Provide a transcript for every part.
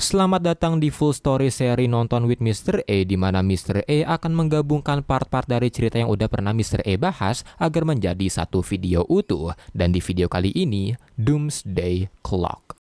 Selamat datang di Full Story seri Nonton with Mr. A, di mana Mr. A akan menggabungkan part-part dari cerita yang udah pernah Mr. A bahas agar menjadi satu video utuh. Dan di video kali ini, Doomsday Clock.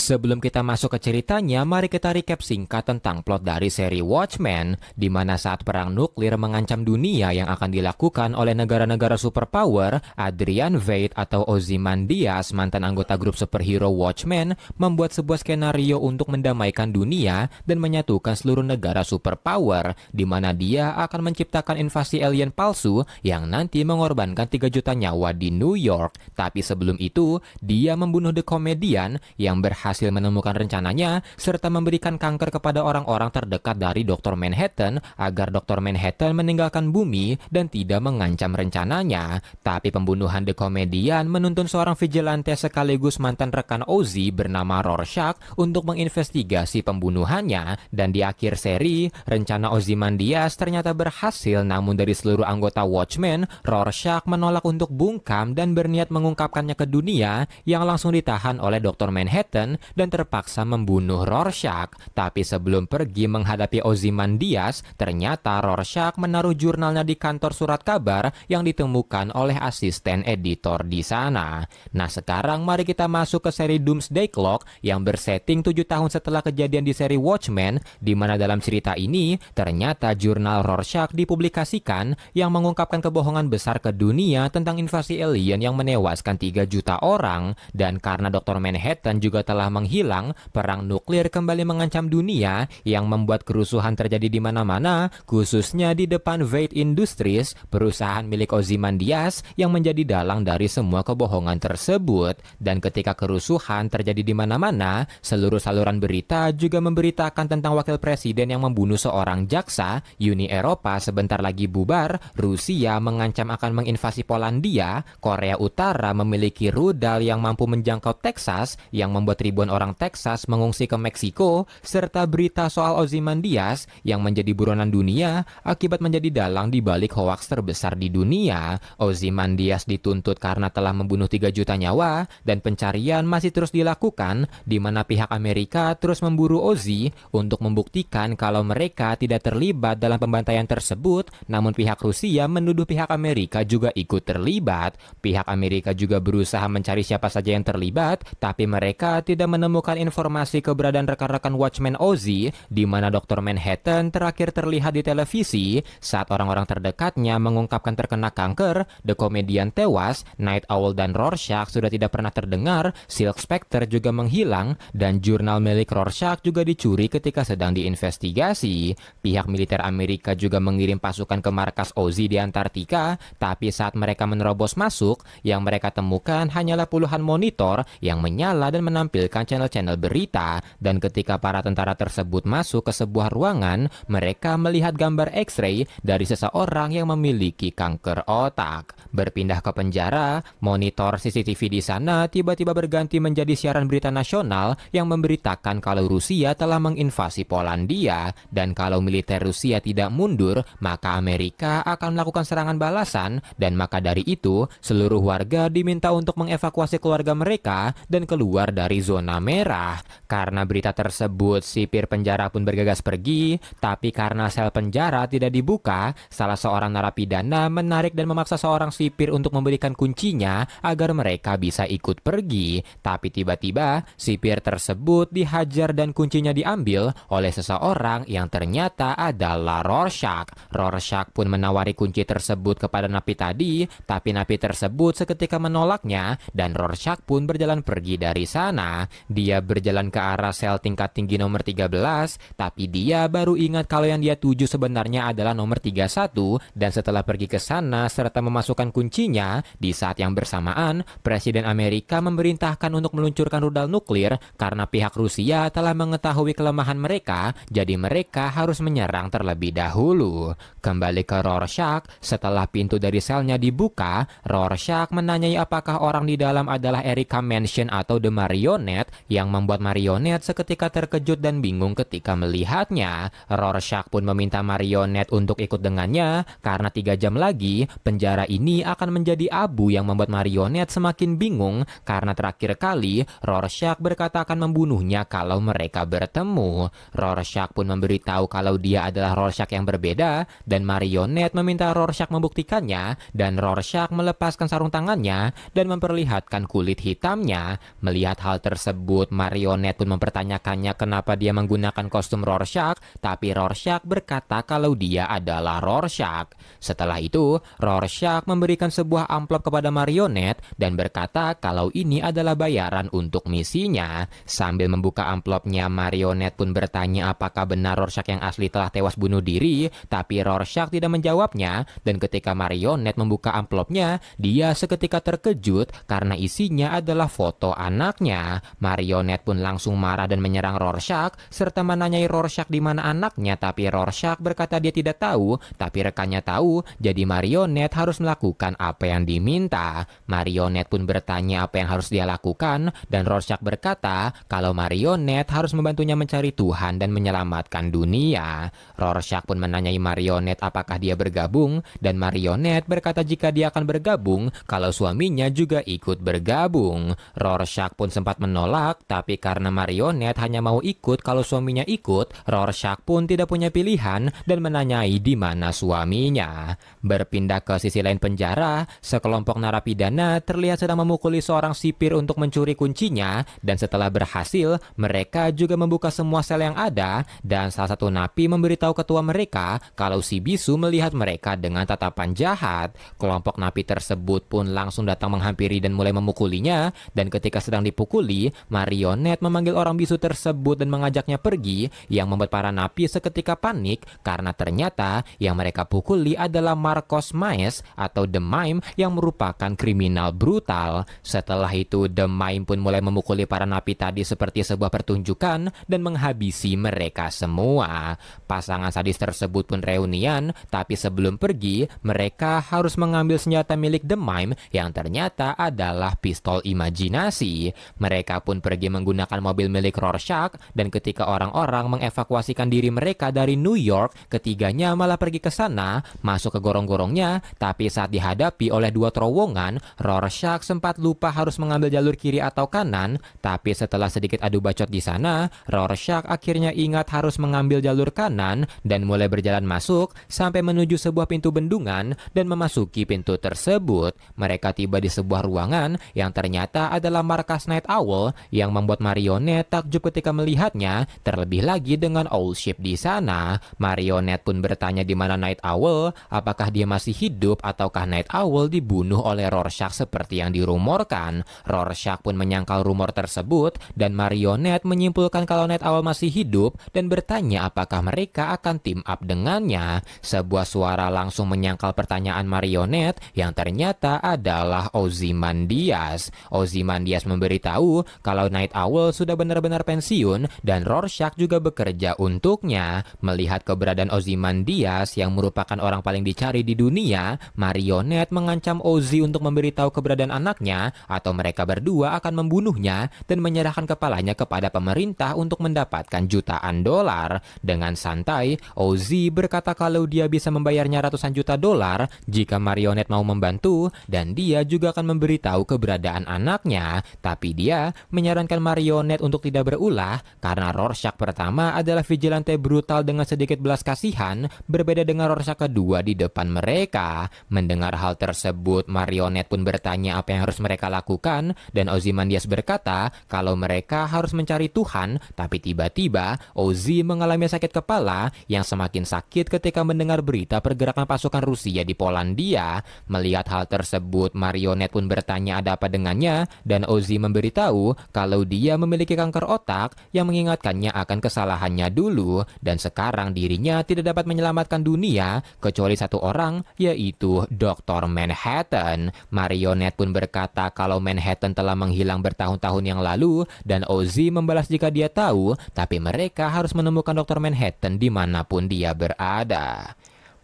Sebelum kita masuk ke ceritanya, mari kita recap singkat tentang plot dari seri Watchmen, di mana saat perang nuklir mengancam dunia yang akan dilakukan oleh negara-negara superpower, Adrian Veidt atau Ozymandias, mantan anggota grup superhero Watchmen, membuat sebuah skenario untuk mendamaikan dunia dan menyatukan seluruh negara superpower, di mana dia akan menciptakan invasi alien palsu yang nanti mengorbankan 3 juta nyawa di New York. Tapi sebelum itu, dia membunuh The Comedian yang berhasil menemukan rencananya serta memberikan kanker kepada orang-orang terdekat dari Dr. Manhattan agar Dr. Manhattan meninggalkan bumi dan tidak mengancam rencananya. Tapi pembunuhan The Comedian menuntun seorang vigilante sekaligus mantan rekan Ozzy bernama Rorschach untuk menginvestigasi pembunuhannya, dan di akhir seri, rencana Ozymandias ternyata berhasil, namun dari seluruh anggota Watchmen, Rorschach menolak untuk bungkam dan berniat mengungkapkannya ke dunia, yang langsung ditahan oleh Dr. Manhattan dan terpaksa membunuh Rorschach. Tapi sebelum pergi menghadapi Ozymandias, ternyata Rorschach menaruh jurnalnya di kantor surat kabar yang ditemukan oleh asisten editor di sana. Nah, sekarang mari kita masuk ke seri Doomsday Clock yang bersetting 7 tahun setelah kejadian di seri Watchmen, di mana dalam cerita ini ternyata jurnal Rorschach dipublikasikan yang mengungkapkan kebohongan besar ke dunia tentang invasi alien yang menewaskan 3 juta orang. Dan karena Dr. Manhattan juga telah menghilang, perang nuklir kembali mengancam dunia yang membuat kerusuhan terjadi di mana-mana, khususnya di depan Veidt Industries, perusahaan milik Ozymandias yang menjadi dalang dari semua kebohongan tersebut. Dan ketika kerusuhan terjadi di mana-mana, seluruh saluran berita juga memberitakan tentang wakil presiden yang membunuh seorang jaksa, Uni Eropa sebentar lagi bubar, Rusia mengancam akan menginvasi Polandia, Korea Utara memiliki rudal yang mampu menjangkau Texas yang membuat ribuan orang Texas mengungsi ke Meksiko, serta berita soal Ozymandias yang menjadi buronan dunia akibat menjadi dalang di balik hoaks terbesar di dunia. Ozymandias dituntut karena telah membunuh 3 juta nyawa dan pencarian masih terus dilakukan, di mana pihak Amerika terus memburu Ozzy untuk membuktikan kalau mereka tidak terlibat dalam pembantaian tersebut, namun pihak Rusia menuduh pihak Amerika juga ikut terlibat. Pihak Amerika juga berusaha mencari siapa saja yang terlibat, tapi mereka tidak menemukan informasi keberadaan rekan-rekan Watchmen Ozzy, di mana Dr. Manhattan terakhir terlihat di televisi saat orang-orang terdekatnya mengungkapkan terkena kanker, The Comedian tewas, Night Owl dan Rorschach sudah tidak pernah terdengar, Silk Spectre juga menghilang, dan jurnal milik Rorschach juga dicuri ketika sedang diinvestigasi. Pihak militer Amerika juga mengirim pasukan ke markas Ozzy di Antartika, tapi saat mereka menerobos masuk, yang mereka temukan hanyalah puluhan monitor yang menyala dan menampilkan channel-channel berita. Dan ketika para tentara tersebut masuk ke sebuah ruangan, mereka melihat gambar X-ray dari seseorang yang memiliki kanker otak. Berpindah ke penjara, monitor CCTV di sana tiba-tiba berganti menjadi siaran berita nasional yang memberitakan kalau Rusia telah menginvasi Polandia, dan kalau militer Rusia tidak mundur, maka Amerika akan melakukan serangan balasan. Dan maka dari itu, seluruh warga diminta untuk mengevakuasi keluarga mereka dan keluar dari zona merah. Karena berita tersebut, sipir penjara pun bergegas pergi, tapi karena sel penjara tidak dibuka, salah seorang narapidana menarik dan memaksa seorang sipir untuk memberikan kuncinya agar mereka bisa ikut pergi. Tapi tiba-tiba, sipir tersebut dihajar dan kuncinya diambil oleh seseorang yang ternyata adalah Rorschach. Rorschach pun menawari kunci tersebut kepada napi tadi, tapi napi tersebut seketika menolaknya, dan Rorschach pun berjalan pergi dari sana. Dia berjalan ke arah sel tingkat tinggi nomor 13, tapi dia baru ingat kalau yang dia tuju sebenarnya adalah nomor 31, dan setelah pergi ke sana serta memasukkan kuncinya, di saat yang bersamaan, Presiden Amerika memerintahkan untuk meluncurkan rudal nuklir karena pihak Rusia telah mengetahui kelemahan mereka, jadi mereka harus menyerang terlebih dahulu. Kembali ke Rorschach, setelah pintu dari selnya dibuka, Rorschach menanyai apakah orang di dalam adalah Erica Mansion atau The Marionette, marionet yang membuat marionet seketika terkejut dan bingung ketika melihatnya. Rorschach pun meminta marionet untuk ikut dengannya karena 3 jam lagi penjara ini akan menjadi abu, yang membuat marionet semakin bingung karena terakhir kali Rorschach berkata akan membunuhnya kalau mereka bertemu. Rorschach pun memberitahu kalau dia adalah Rorschach yang berbeda dan marionet meminta Rorschach membuktikannya, dan Rorschach melepaskan sarung tangannya dan memperlihatkan kulit hitamnya. Melihat hal tersebut, marionet pun mempertanyakannya kenapa dia menggunakan kostum Rorschach, tapi Rorschach berkata kalau dia adalah Rorschach. Setelah itu, Rorschach memberikan sebuah amplop kepada marionet dan berkata kalau ini adalah bayaran untuk misinya. Sambil membuka amplopnya, marionet pun bertanya apakah benar Rorschach yang asli telah tewas bunuh diri, tapi Rorschach tidak menjawabnya, dan ketika marionet membuka amplopnya, dia seketika terkejut karena isinya adalah foto anaknya. Marionet pun langsung marah dan menyerang Rorschach serta menanyai Rorschach di mana anaknya, tapi Rorschach berkata dia tidak tahu, tapi rekannya tahu, jadi marionet harus melakukan apa yang diminta. Marionet pun bertanya apa yang harus dia lakukan, dan Rorschach berkata kalau marionet harus membantunya mencari Tuhan dan menyelamatkan dunia. Rorschach pun menanyai marionet apakah dia bergabung, dan marionet berkata jika dia akan bergabung, kalau suaminya juga ikut bergabung. Rorschach pun sempat menolak, tapi karena marionet hanya mau ikut kalau suaminya ikut, Rorschach pun tidak punya pilihan dan menanyai di mana suaminya. Berpindah ke sisi lain penjara, sekelompok narapidana terlihat sedang memukuli seorang sipir untuk mencuri kuncinya, dan setelah berhasil, mereka juga membuka semua sel yang ada, dan salah satu napi memberitahu ketua mereka kalau si bisu melihat mereka dengan tatapan jahat. Kelompok napi tersebut pun langsung datang menghampiri dan mulai memukulinya, dan ketika sedang dipukuli, marionet memanggil orang bisu tersebut dan mengajaknya pergi, yang membuat para napi seketika panik karena ternyata yang mereka pukuli adalah Marcos Maes atau The Mime yang merupakan kriminal brutal. Setelah itu, The Mime pun mulai memukuli para napi tadi seperti sebuah pertunjukan dan menghabisi mereka semua. Pasangan sadis tersebut pun reunian, tapi sebelum pergi, mereka harus mengambil senjata milik The Mime yang ternyata adalah pistol imajinasi. Mereka pun pergi menggunakan mobil milik Rorschach, dan ketika orang-orang mengevakuasikan diri mereka dari New York, ketiganya malah pergi ke sana, masuk ke gorong-gorongnya, tapi saat dihadapi oleh dua terowongan, Rorschach sempat lupa harus mengambil jalur kiri atau kanan, tapi setelah sedikit adu bacot di sana, Rorschach akhirnya ingat harus mengambil jalur kanan dan mulai berjalan masuk sampai menuju sebuah pintu bendungan dan memasuki pintu tersebut. Mereka tiba di sebuah ruangan yang ternyata adalah markas Night Owl, yang membuat marionet takjub ketika melihatnya, terlebih lagi dengan Owlship di sana. Marionet pun bertanya di mana Night Owl, apakah dia masih hidup ataukah Night Owl dibunuh oleh Rorschach seperti yang dirumorkan. Rorschach pun menyangkal rumor tersebut, dan marionet menyimpulkan kalau Night Owl masih hidup dan bertanya apakah mereka akan team up dengannya. Sebuah suara langsung menyangkal pertanyaan marionet yang ternyata adalah Ozymandias. Ozymandias memberitahu kalau Night Owl sudah benar-benar pensiun dan Rorschach juga bekerja untuknya. Melihat keberadaan Ozymandias yang merupakan orang paling dicari di dunia, marionet mengancam Ozzy untuk memberitahu keberadaan anaknya atau mereka berdua akan membunuhnya dan menyerahkan kepalanya kepada pemerintah untuk mendapatkan jutaan dolar. Dengan santai, Ozzy berkata kalau dia bisa membayarnya ratusan juta dolar jika marionet mau membantu, dan dia juga akan memberitahu keberadaan anaknya. Tapi dia menyarankan marionet untuk tidak berulah karena Rorschach pertama adalah vigilante brutal dengan sedikit belas kasihan, berbeda dengan Rorschach kedua di depan mereka. Mendengar hal tersebut, marionet pun bertanya apa yang harus mereka lakukan, dan Ozymandias berkata kalau mereka harus mencari Tuhan, tapi tiba-tiba Ozzy mengalami sakit kepala yang semakin sakit ketika mendengar berita pergerakan pasukan Rusia di Polandia. Melihat hal tersebut, marionet pun bertanya ada apa dengannya, dan Ozzy memberitahu kalau dia memiliki kanker otak yang mengingatkannya akan kesalahannya dulu, dan sekarang dirinya tidak dapat menyelamatkan dunia kecuali satu orang, yaitu Dr. Manhattan. Marionet pun berkata kalau Manhattan telah menghilang bertahun-tahun yang lalu, dan Ozzy membalas jika dia tahu, tapi mereka harus menemukan Dr. Manhattan dimanapun dia berada.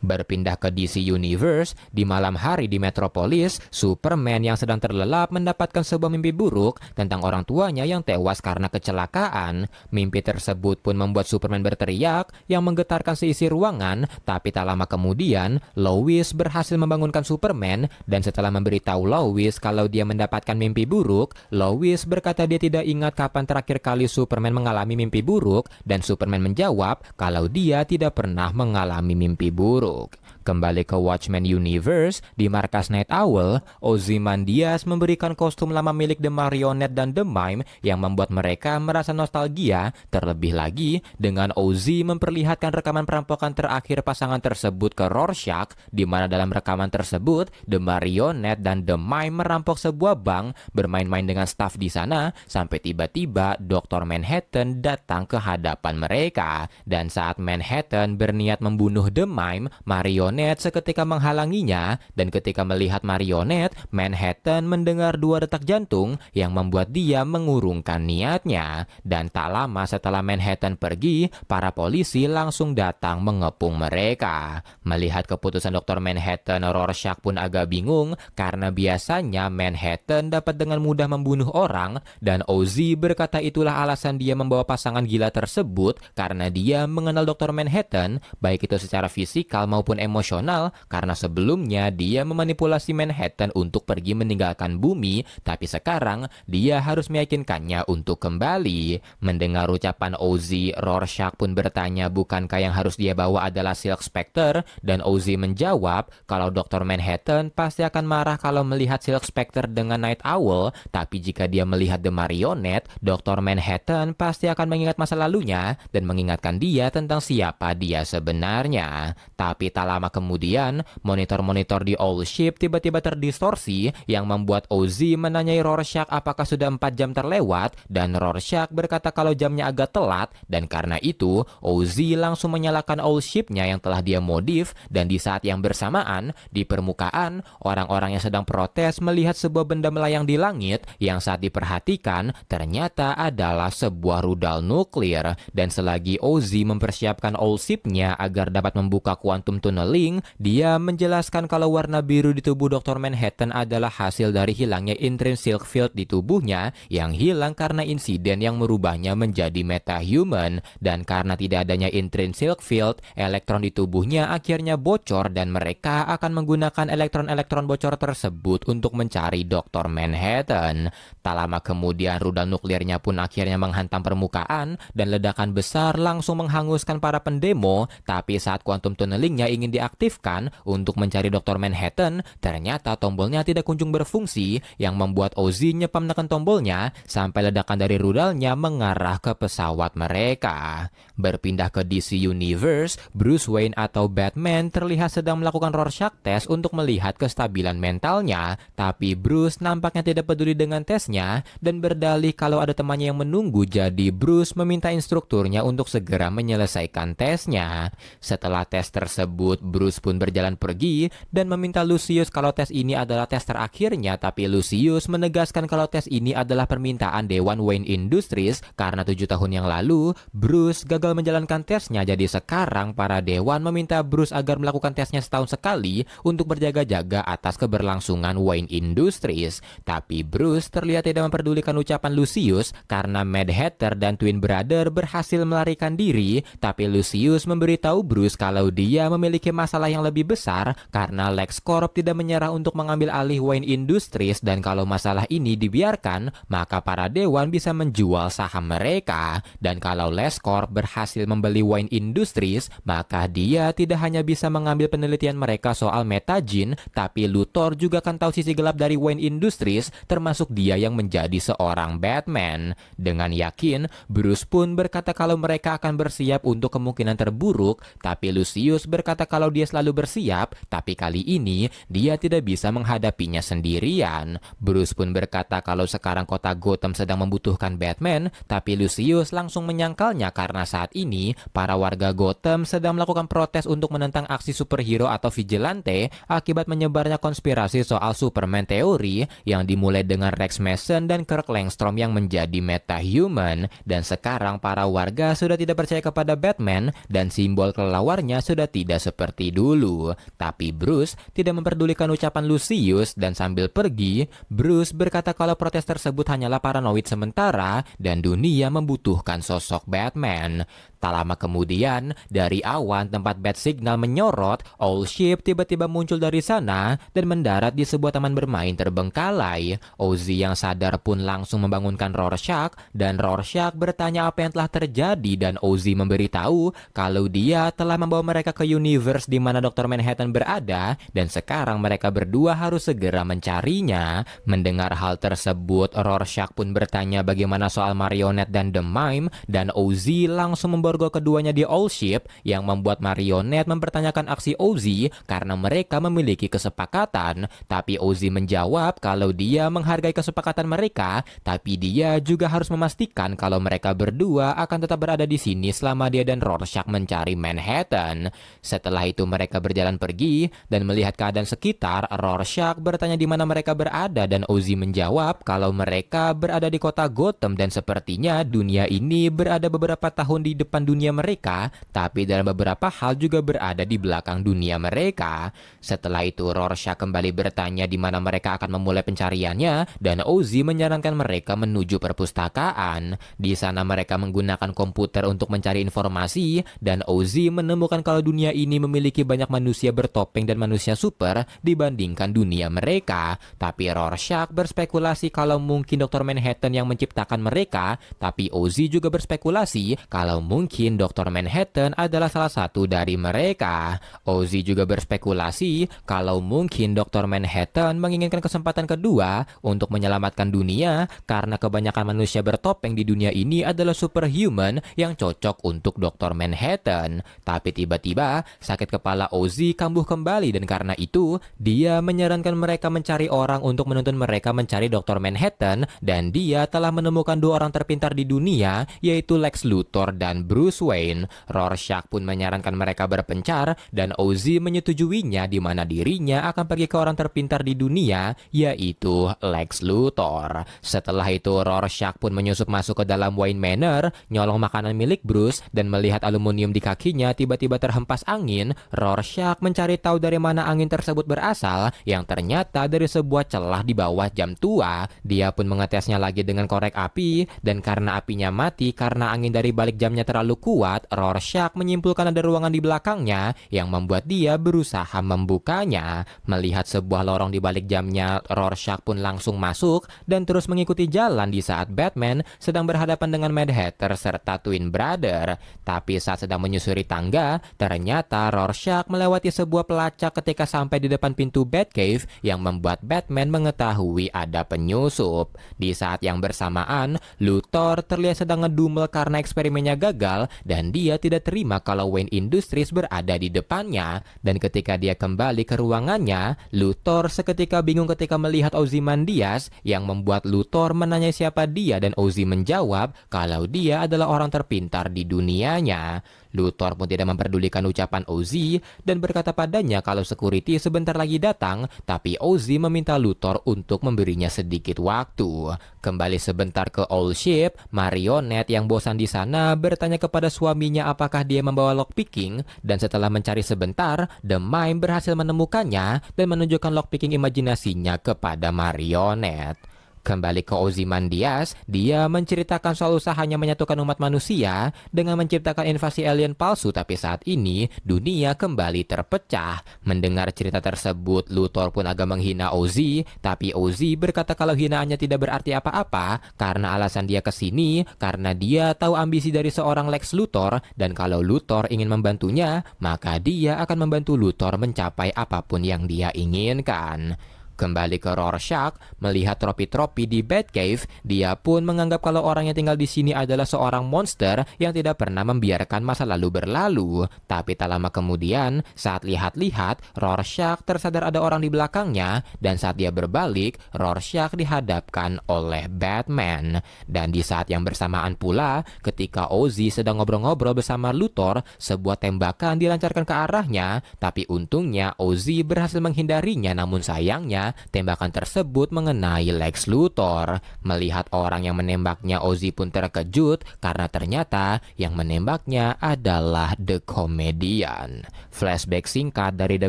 Berpindah ke DC Universe, di malam hari di Metropolis, Superman yang sedang terlelap mendapatkan sebuah mimpi buruk tentang orang tuanya yang tewas karena kecelakaan. Mimpi tersebut pun membuat Superman berteriak yang menggetarkan seisi ruangan, tapi tak lama kemudian, Lois berhasil membangunkan Superman, dan setelah memberitahu Lois kalau dia mendapatkan mimpi buruk, Lois berkata dia tidak ingat kapan terakhir kali Superman mengalami mimpi buruk, dan Superman menjawab kalau dia tidak pernah mengalami mimpi buruk. Kembali ke Watchmen Universe, di markas Night Owl, Ozymandias memberikan kostum lama milik The Marionette dan The Mime yang membuat mereka merasa nostalgia, terlebih lagi dengan Ozzy memperlihatkan rekaman perampokan terakhir pasangan tersebut ke Rorschach, di mana dalam rekaman tersebut, The Marionette dan The Mime merampok sebuah bank, bermain-main dengan staf di sana, sampai tiba-tiba Dr. Manhattan datang ke hadapan mereka. Dan saat Manhattan berniat membunuh The Mime, Marionette seketika menghalanginya, dan ketika melihat Marionette, Manhattan mendengar 2 detak jantung yang membuat dia mengurungkan niatnya. Dan tak lama setelah Manhattan pergi, para polisi langsung datang mengepung mereka. Melihat keputusan Dr. Manhattan, Rorschach pun agak bingung karena biasanya Manhattan dapat dengan mudah membunuh orang, dan Ozzy berkata itulah alasan dia membawa pasangan gila tersebut karena dia mengenal Dr. Manhattan, baik itu secara fisikal maupun emosional, karena sebelumnya dia memanipulasi Manhattan untuk pergi meninggalkan bumi, tapi sekarang dia harus meyakinkannya untuk kembali. Mendengar ucapan Ozzy, Rorschach pun bertanya bukankah yang harus dia bawa adalah Silk Spectre, dan Ozzy menjawab kalau Dr. Manhattan pasti akan marah kalau melihat Silk Spectre dengan Night Owl, tapi jika dia melihat The Marionette, Dr. Manhattan pasti akan mengingat masa lalunya dan mengingatkan dia tentang siapa dia sebenarnya. Tapi tak lama kemudian, monitor-monitor di Owl Ship tiba-tiba terdistorsi yang membuat Ozzy menanyai Rorschach apakah sudah 4 jam terlewat, dan Rorschach berkata kalau jamnya agak telat, dan karena itu Ozzy langsung menyalakan Owl Ship-nya yang telah dia modif, dan di saat yang bersamaan, di permukaan, orang-orang yang sedang protes melihat sebuah benda melayang di langit yang saat diperhatikan ternyata adalah sebuah rudal nuklir, dan selagi Ozzy mempersiapkan Owl Ship-nya agar dapat membuka quantum tunneling, dia menjelaskan kalau warna biru di tubuh Dr. Manhattan adalah hasil dari hilangnya intrinsic field di tubuhnya yang hilang karena insiden yang merubahnya menjadi metahuman, dan karena tidak adanya intrinsic field, elektron di tubuhnya akhirnya bocor dan mereka akan menggunakan elektron-elektron bocor tersebut untuk mencari Dr. Manhattan. Tak lama kemudian rudal nuklirnya pun akhirnya menghantam permukaan dan ledakan besar langsung menghanguskan para pendemo, tapi saat quantum tunnelingnya ingin diaktifkan untuk mencari Dr. Manhattan, ternyata tombolnya tidak kunjung berfungsi yang membuat Ozzy nyepam menekan tombolnya sampai ledakan dari rudalnya mengarah ke pesawat mereka. Berpindah ke DC Universe, Bruce Wayne atau Batman terlihat sedang melakukan Rorschach test untuk melihat kestabilan mentalnya, tapi Bruce nampaknya tidak peduli dengan tesnya dan berdalih kalau ada temannya yang menunggu, jadi Bruce meminta instrukturnya untuk segera menyelesaikan tesnya. Setelah tes tersebut, Bruce pun berjalan pergi dan meminta Lucius kalau tes ini adalah tes terakhirnya, tapi Lucius menegaskan kalau tes ini adalah permintaan Dewan Wayne Industries karena 7 tahun yang lalu Bruce gagal menjalankan tesnya, jadi sekarang para dewan meminta Bruce agar melakukan tesnya setahun sekali untuk berjaga-jaga atas keberlangsungan Wayne Industries. Tapi Bruce terlihat tidak memperdulikan ucapan Lucius karena Mad Hatter dan Twin Brother berhasil melarikan diri, tapi Lucius memberitahu Bruce kalau dia memiliki masalah yang lebih besar karena LexCorp tidak menyerah untuk mengambil alih Wayne Industries, dan kalau masalah ini dibiarkan, maka para dewan bisa menjual saham mereka, dan kalau LexCorp berhasil membeli Wayne Industries, maka dia tidak hanya bisa mengambil penelitian mereka soal Metagene, tapi Luthor juga akan tahu sisi gelap dari Wayne Industries, termasuk dia yang menjadi seorang Batman. Dengan yakin, Bruce pun berkata kalau mereka akan bersiap untuk kemungkinan terburuk, tapi Lucius berkata kalau dia selalu bersiap, tapi kali ini dia tidak bisa menghadapinya sendirian. Bruce pun berkata kalau sekarang kota Gotham sedang membutuhkan Batman, tapi Lucius langsung menyangkalnya karena saat ini para warga Gotham sedang melakukan protes untuk menentang aksi superhero atau vigilante akibat menyebarnya konspirasi soal Superman teori yang dimulai dengan Rex Mason dan Kirk Langstrom yang menjadi metahuman, dan sekarang para warga sudah tidak percaya kepada Batman dan simbol kelelawarnya sudah tidak seperti seperti dulu. Tapi Bruce tidak memperdulikan ucapan Lucius dan sambil pergi, Bruce berkata kalau protes tersebut hanyalah paranoid sementara dan dunia membutuhkan sosok Batman. Tak lama kemudian, dari awan tempat bat signal menyorot, Owl Ship tiba-tiba muncul dari sana dan mendarat di sebuah taman bermain terbengkalai. Ozzy yang sadar pun langsung membangunkan Rorschach dan Rorschach bertanya apa yang telah terjadi dan Ozzy memberitahu kalau dia telah membawa mereka ke universe di mana Dr. Manhattan berada dan sekarang mereka berdua harus segera mencarinya. Mendengar hal tersebut, Rorschach pun bertanya bagaimana soal Marionette dan The Mime dan Ozzy langsung memborgol keduanya di Owl Ship yang membuat Marionette mempertanyakan aksi Ozzy karena mereka memiliki kesepakatan. Tapi Ozzy menjawab kalau dia menghargai kesepakatan mereka, tapi dia juga harus memastikan kalau mereka berdua akan tetap berada di sini selama dia dan Rorschach mencari Manhattan. Setelah itu mereka berjalan pergi dan melihat keadaan sekitar. Rorschach bertanya di mana mereka berada dan Ozzy menjawab kalau mereka berada di kota Gotham dan sepertinya dunia ini berada beberapa tahun di depan dunia mereka, tapi dalam beberapa hal juga berada di belakang dunia mereka. Setelah itu Rorschach kembali bertanya di mana mereka akan memulai pencariannya dan Ozzy menyarankan mereka menuju perpustakaan. Di sana mereka menggunakan komputer untuk mencari informasi dan Ozzy menemukan kalau dunia ini memiliki banyak manusia bertopeng dan manusia super dibandingkan dunia mereka. Tapi Rorschach berspekulasi kalau mungkin Dr. Manhattan yang menciptakan mereka, tapi Ozzy juga berspekulasi kalau mungkin Dr. Manhattan adalah salah satu dari mereka. Ozzy juga berspekulasi kalau mungkin Dr. Manhattan menginginkan kesempatan kedua untuk menyelamatkan dunia karena kebanyakan manusia bertopeng di dunia ini adalah superhuman yang cocok untuk Dr. Manhattan. Tapi tiba-tiba sakit kepala Ozzy kambuh kembali dan karena itu dia menyarankan mereka mencari orang untuk menuntun mereka mencari Dr. Manhattan dan dia telah menemukan dua orang terpintar di dunia yaitu Lex Luthor dan Bruce Wayne. Rorschach pun menyarankan mereka berpencar dan Ozzy menyetujuinya di mana dirinya akan pergi ke orang terpintar di dunia yaitu Lex Luthor. Setelah itu Rorschach pun menyusup masuk ke dalam Wayne Manor, nyolong makanan milik Bruce dan melihat aluminium di kakinya tiba-tiba terhempas angin. Rorschach mencari tahu dari mana angin tersebut berasal yang ternyata dari sebuah celah di bawah jam tua. Dia pun mengetesnya lagi dengan korek api dan karena apinya mati karena angin dari balik jamnya terlalu kuat, Rorschach menyimpulkan ada ruangan di belakangnya yang membuat dia berusaha membukanya. Melihat sebuah lorong di balik jamnya, Rorschach pun langsung masuk dan terus mengikuti jalan di saat Batman sedang berhadapan dengan Mad Hatter serta Twin Brother. Tapi saat sedang menyusuri tangga, ternyata Rorschach melewati sebuah pelacak ketika sampai di depan pintu Batcave yang membuat Batman mengetahui ada penyusup. Di saat yang bersamaan, Luthor terlihat sedang ngedumel karena eksperimennya gagal dan dia tidak terima kalau Wayne Industries berada di depannya. Dan ketika dia kembali ke ruangannya, Luthor seketika bingung ketika melihat Ozymandias yang membuat Luthor menanya siapa dia dan Ozzy menjawab kalau dia adalah orang terpintar di dunianya. Luthor pun tidak memperdulikan ucapan Ozzy dan berkata padanya kalau security sebentar lagi datang, tapi Ozzy meminta Luthor untuk memberinya sedikit waktu. Kembali sebentar ke Owl Ship, Marionette yang bosan di sana bertanya kepada suaminya apakah dia membawa lockpicking dan setelah mencari sebentar, The Mime berhasil menemukannya dan menunjukkan lockpicking imajinasinya kepada Marionette. Kembali ke Ozymandias, dia menceritakan soal usahanya menyatukan umat manusia dengan menciptakan invasi alien palsu, tapi saat ini dunia kembali terpecah. Mendengar cerita tersebut, Luthor pun agak menghina Ozzy, tapi Ozzy berkata kalau hinaannya tidak berarti apa-apa karena alasan dia kesini karena dia tahu ambisi dari seorang Lex Luthor dan kalau Luthor ingin membantunya, maka dia akan membantu Luthor mencapai apapun yang dia inginkan. Kembali ke Rorschach, melihat tropi-tropi di Batcave, dia pun menganggap kalau orang yang tinggal di sini adalah seorang monster yang tidak pernah membiarkan masa lalu berlalu. Tapi tak lama kemudian, saat lihat-lihat, Rorschach tersadar ada orang di belakangnya, dan saat dia berbalik, Rorschach dihadapkan oleh Batman. Dan di saat yang bersamaan pula, ketika Ozzy sedang ngobrol-ngobrol bersama Luthor, sebuah tembakan dilancarkan ke arahnya, tapi untungnya Ozzy berhasil menghindarinya, namun sayangnya, tembakan tersebut mengenai Lex Luthor. Melihat orang yang menembaknya, Ozzy pun terkejut karena ternyata yang menembaknya adalah The Comedian. Flashback singkat dari The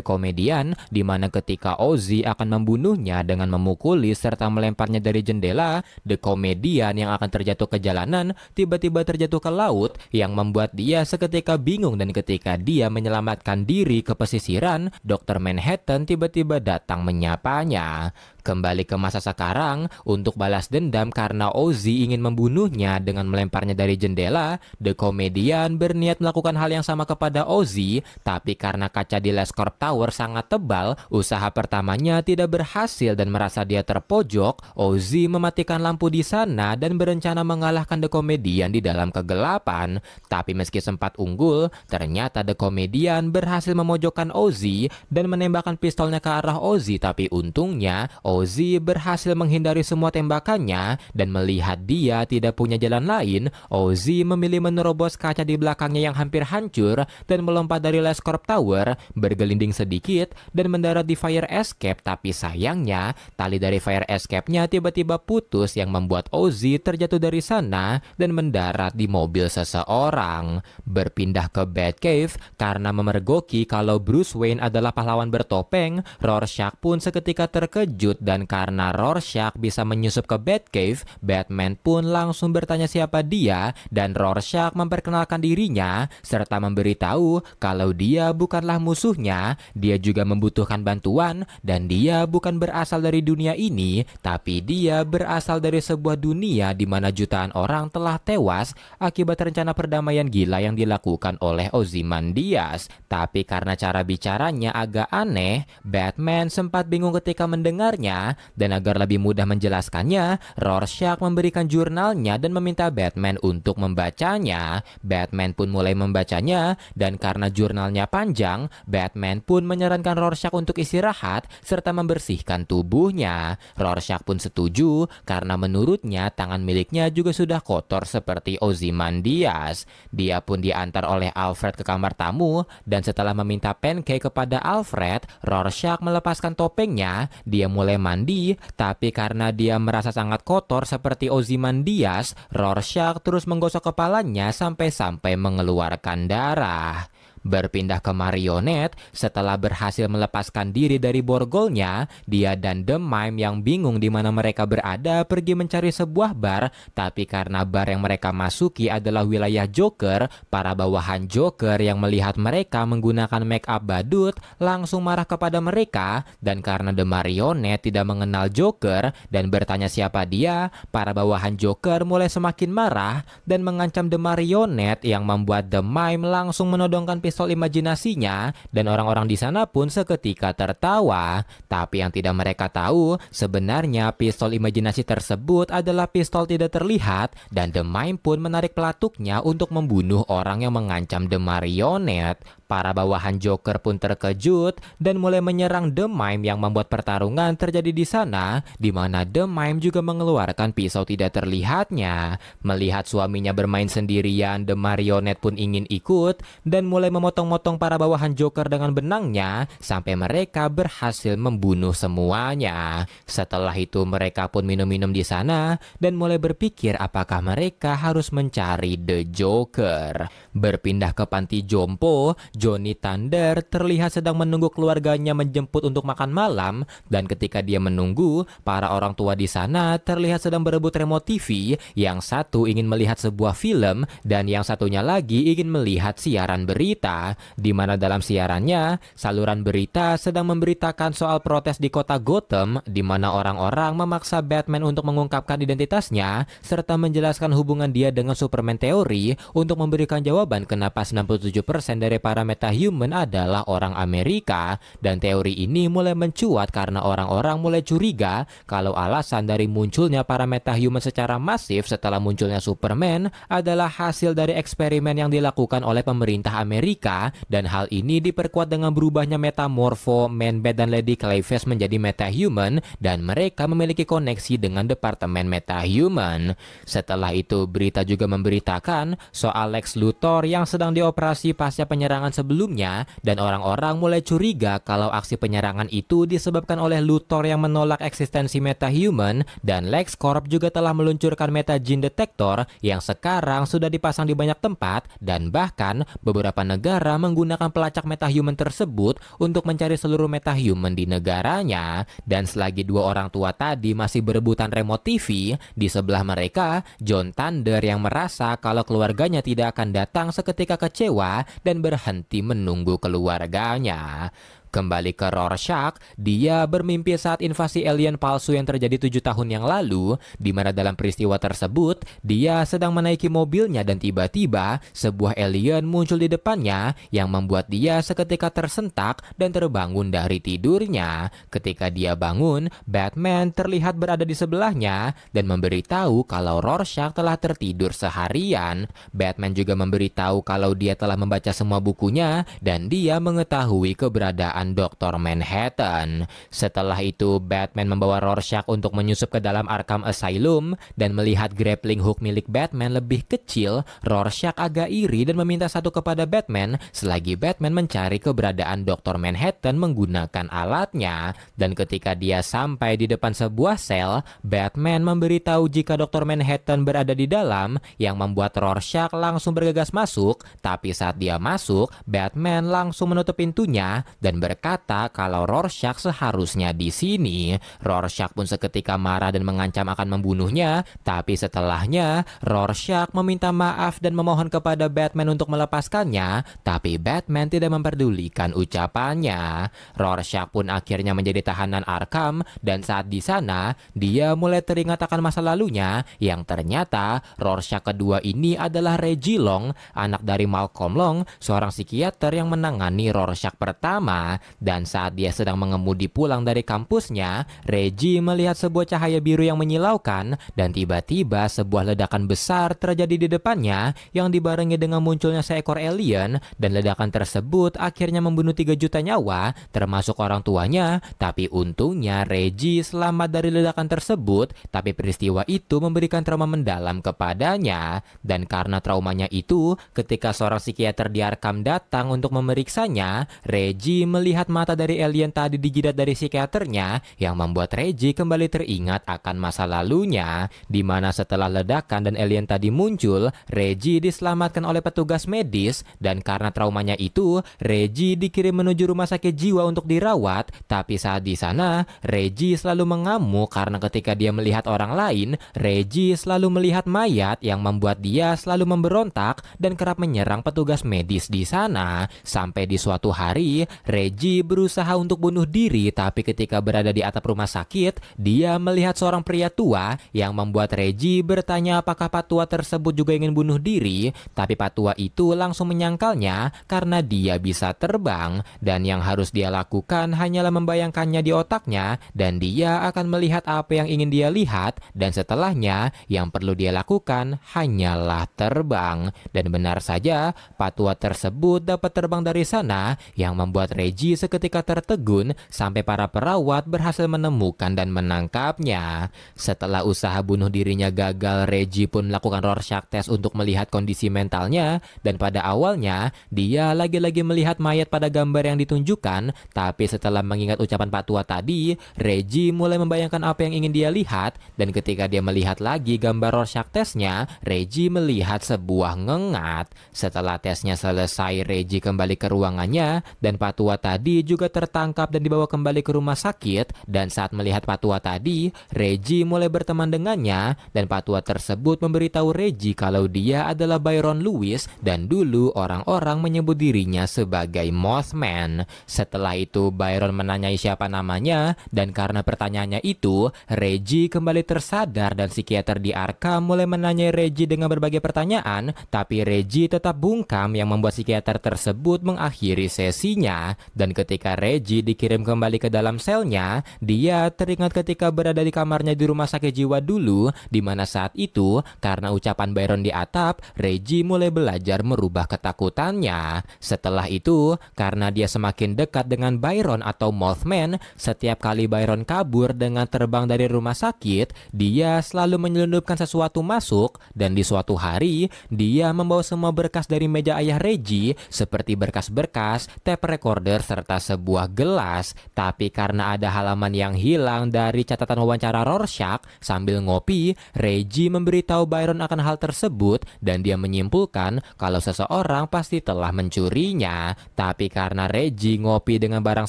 Comedian di mana ketika Ozzy akan membunuhnya dengan memukuli serta melemparnya dari jendela, The Comedian yang akan terjatuh ke jalanan tiba-tiba terjatuh ke laut yang membuat dia seketika bingung, dan ketika dia menyelamatkan diri ke pesisiran, Dr. Manhattan tiba-tiba datang menyapanya. Kembali ke masa sekarang, untuk balas dendam karena Ozzy ingin membunuhnya dengan melemparnya dari jendela, The Comedian berniat melakukan hal yang sama kepada Ozzy, tapi karena kaca di LesCorp Tower sangat tebal, usaha pertamanya tidak berhasil dan merasa dia terpojok, Ozzy mematikan lampu di sana dan berencana mengalahkan The Comedian di dalam kegelapan. Tapi meski sempat unggul, ternyata The Comedian berhasil memojokkan Ozzy dan menembakkan pistolnya ke arah Ozzy, tapi untungnya Ozzy berhasil menghindari semua tembakannya, dan melihat dia tidak punya jalan lain, Ozzy memilih menerobos kaca di belakangnya yang hampir hancur dan melompat dari LesCorp Tower, bergelinding sedikit dan mendarat di fire escape. Tapi sayangnya tali dari fire escape-nya tiba-tiba putus yang membuat Ozzy terjatuh dari sana dan mendarat di mobil seseorang. Berpindah ke Batcave karena memergoki kalau Bruce Wayne adalah pahlawan bertopeng, Rorschach pun seketika terkejut, dan karena Rorschach bisa menyusup ke Batcave, Batman pun langsung bertanya siapa dia, dan Rorschach memperkenalkan dirinya serta memberitahu kalau dia bukanlah musuhnya, dia juga membutuhkan bantuan dan dia bukan berasal dari dunia ini, tapi dia berasal dari sebuah dunia di mana jutaan orang telah tewas akibat rencana perdamaian gila yang dilakukan oleh Ozymandias. Tapi karena cara bicaranya agak aneh, Batman sempat bingung ketika mendengarnya, dan agar lebih mudah menjelaskannya, Rorschach memberikan jurnalnya dan meminta Batman untuk membacanya. Batman pun mulai membacanya, dan karena jurnalnya panjang, Batman pun menyarankan Rorschach untuk istirahat serta membersihkan tubuhnya. Rorschach pun setuju karena menurutnya tangan miliknya juga sudah kotor seperti Ozymandias. Dia pun diantar oleh Alfred ke kamar tamu, dan setelah meminta pancake kepada Alfred, Rorschach melepaskan topengnya. Dia mulai mandi, tapi karena dia merasa sangat kotor seperti Ozymandias, Rorschach terus menggosok kepalanya sampai-sampai mengeluarkan darah. Berpindah ke Marionette, setelah berhasil melepaskan diri dari borgolnya, dia dan The Mime yang bingung di mana mereka berada pergi mencari sebuah bar, tapi karena bar yang mereka masuki adalah wilayah Joker, para bawahan Joker yang melihat mereka menggunakan make up badut langsung marah kepada mereka, dan karena The Marionette tidak mengenal Joker dan bertanya siapa dia, para bawahan Joker mulai semakin marah dan mengancam The Marionette yang membuat The Mime langsung menodongkan pistol imajinasinya, dan orang-orang di sana pun seketika tertawa. Tapi yang tidak mereka tahu, sebenarnya pistol imajinasi tersebut adalah pistol tidak terlihat, dan The Mime pun menarik pelatuknya untuk membunuh orang yang mengancam The Marionette. Para bawahan Joker pun terkejut dan mulai menyerang The Mime yang membuat pertarungan terjadi di sana, di mana The Mime juga mengeluarkan pisau tidak terlihatnya. Melihat suaminya bermain sendirian, The Marionette pun ingin ikut dan mulai memotong-motong para bawahan Joker dengan benangnya sampai mereka berhasil membunuh semuanya. Setelah itu mereka pun minum-minum di sana dan mulai berpikir apakah mereka harus mencari The Joker. Berpindah ke panti jompo, Johnny Thunder terlihat sedang menunggu keluarganya menjemput untuk makan malam, dan ketika dia menunggu, para orang tua di sana terlihat sedang berebut remote TV. Yang satu ingin melihat sebuah film dan yang satunya lagi ingin melihat siaran berita, di mana dalam siarannya saluran berita sedang memberitakan soal protes di kota Gotham, di mana orang-orang memaksa Batman untuk mengungkapkan identitasnya serta menjelaskan hubungan dia dengan Superman teori untuk memberikan jawaban kenapa 97% dari para metahuman adalah orang Amerika, dan teori ini mulai mencuat karena orang-orang mulai curiga kalau alasan dari munculnya para metahuman secara masif setelah munculnya Superman adalah hasil dari eksperimen yang dilakukan oleh pemerintah Amerika Amerika, dan hal ini diperkuat dengan berubahnya metamorfo Man-Bat dan Lady Clayface menjadi metahuman, dan mereka memiliki koneksi dengan Departemen Metahuman. Setelah itu, berita juga memberitakan soal Lex Luthor yang sedang dioperasi pasca penyerangan sebelumnya, dan orang-orang mulai curiga kalau aksi penyerangan itu disebabkan oleh Luthor yang menolak eksistensi metahuman, dan LexCorp juga telah meluncurkan Metagene Detector yang sekarang sudah dipasang di banyak tempat, dan bahkan beberapa negara menggunakan pelacak metahuman tersebut untuk mencari seluruh metahuman di negaranya. Dan selagi dua orang tua tadi masih berebutan remote TV, di sebelah mereka John Thunder yang merasa kalau keluarganya tidak akan datang seketika kecewa dan berhenti menunggu keluarganya. Kembali ke Rorschach, dia bermimpi saat invasi alien palsu yang terjadi 7 tahun yang lalu, di mana dalam peristiwa tersebut, dia sedang menaiki mobilnya dan tiba-tiba sebuah alien muncul di depannya yang membuat dia seketika tersentak dan terbangun dari tidurnya. Ketika dia bangun, Batman terlihat berada di sebelahnya dan memberitahu kalau Rorschach telah tertidur seharian. Batman juga memberitahu kalau dia telah membaca semua bukunya dan dia mengetahui keberadaan Dr. Manhattan. Setelah itu, Batman membawa Rorschach untuk menyusup ke dalam Arkham Asylum, dan melihat grappling hook milik Batman lebih kecil, Rorschach agak iri dan meminta satu kepada Batman selagi Batman mencari keberadaan Dr. Manhattan menggunakan alatnya. Dan ketika dia sampai di depan sebuah sel, Batman memberitahu jika Dr. Manhattan berada di dalam, yang membuat Rorschach langsung bergegas masuk. Tapi saat dia masuk, Batman langsung menutup pintunya dan berkata kalau Rorschach seharusnya di sini. Rorschach pun seketika marah dan mengancam akan membunuhnya, tapi setelahnya Rorschach meminta maaf dan memohon kepada Batman untuk melepaskannya, tapi Batman tidak memperdulikan ucapannya. Rorschach pun akhirnya menjadi tahanan Arkham, dan saat di sana dia mulai teringat akan masa lalunya, yang ternyata Rorschach kedua ini adalah Reggie Long, anak dari Malcolm Long, seorang psikiater yang menangani Rorschach pertama. Dan saat dia sedang mengemudi pulang dari kampusnya, Reggie melihat sebuah cahaya biru yang menyilaukan, dan tiba-tiba sebuah ledakan besar terjadi di depannya yang dibarengi dengan munculnya seekor alien, dan ledakan tersebut akhirnya membunuh 3 juta nyawa termasuk orang tuanya. Tapi untungnya Reggie selamat dari ledakan tersebut, tapi peristiwa itu memberikan trauma mendalam kepadanya. Dan karena traumanya itu, ketika seorang psikiater di Arkham datang untuk memeriksanya, Reggie melihat mata dari alien tadi di jidat dari psikiaternya, yang membuat Reggie kembali teringat akan masa lalunya, di mana setelah ledakan dan alien tadi muncul, Reggie diselamatkan oleh petugas medis, dan karena traumanya itu, Reggie dikirim menuju rumah sakit jiwa untuk dirawat. Tapi saat di sana, Reggie selalu mengamuk karena ketika dia melihat orang lain, Reggie selalu melihat mayat, yang membuat dia selalu memberontak dan kerap menyerang petugas medis di sana. Sampai di suatu hari, Reggie berusaha untuk bunuh diri, tapi ketika berada di atap rumah sakit, dia melihat seorang pria tua yang membuat Reggie bertanya apakah Pak Tua tersebut juga ingin bunuh diri. Tapi Pak Tua itu langsung menyangkalnya karena dia bisa terbang, dan yang harus dia lakukan hanyalah membayangkannya di otaknya, dan dia akan melihat apa yang ingin dia lihat, dan setelahnya yang perlu dia lakukan hanyalah terbang. Dan benar saja, Pak Tua tersebut dapat terbang dari sana, yang membuat Reggie seketika tertegun sampai para perawat berhasil menemukan dan menangkapnya. Setelah usaha bunuh dirinya gagal, Reggie pun melakukan Rorschach test untuk melihat kondisi mentalnya, dan pada awalnya dia lagi-lagi melihat mayat pada gambar yang ditunjukkan, tapi setelah mengingat ucapan Pak Tua tadi, Reggie mulai membayangkan apa yang ingin dia lihat, dan ketika dia melihat lagi gambar Rorschach testnya, Reggie melihat sebuah ngengat. Setelah tesnya selesai, Reggie kembali ke ruangannya, dan Pak Tua tadi juga tertangkap dan dibawa kembali ke rumah sakit. Dan saat melihat Pak Tua tadi, Reggie mulai berteman dengannya, dan Pak Tua tersebut memberitahu Reggie kalau dia adalah Byron Lewis, dan dulu orang-orang menyebut dirinya sebagai Mothman. Setelah itu Byron menanyai siapa namanya, dan karena pertanyaannya itu, Reggie kembali tersadar, dan psikiater di Arkham mulai menanyai Reggie dengan berbagai pertanyaan, tapi Reggie tetap bungkam, yang membuat psikiater tersebut mengakhiri sesinya. Dan ketika Reggie dikirim kembali ke dalam selnya, dia teringat ketika berada di kamarnya di rumah sakit jiwa dulu, di mana saat itu karena ucapan Byron di atap, Reggie mulai belajar merubah ketakutannya. Setelah itu, karena dia semakin dekat dengan Byron atau Mothman, setiap kali Byron kabur dengan terbang dari rumah sakit, dia selalu menyelundupkan sesuatu masuk, dan di suatu hari, dia membawa semua berkas dari meja ayah Reggie, seperti berkas-berkas, tape recorder, serta sebuah gelas. Tapi karena ada halaman yang hilang dari catatan wawancara Rorschach, sambil ngopi, Reggie memberitahu Byron akan hal tersebut, dan dia menyimpulkan kalau seseorang pasti telah mencurinya. Tapi karena Reggie ngopi dengan barang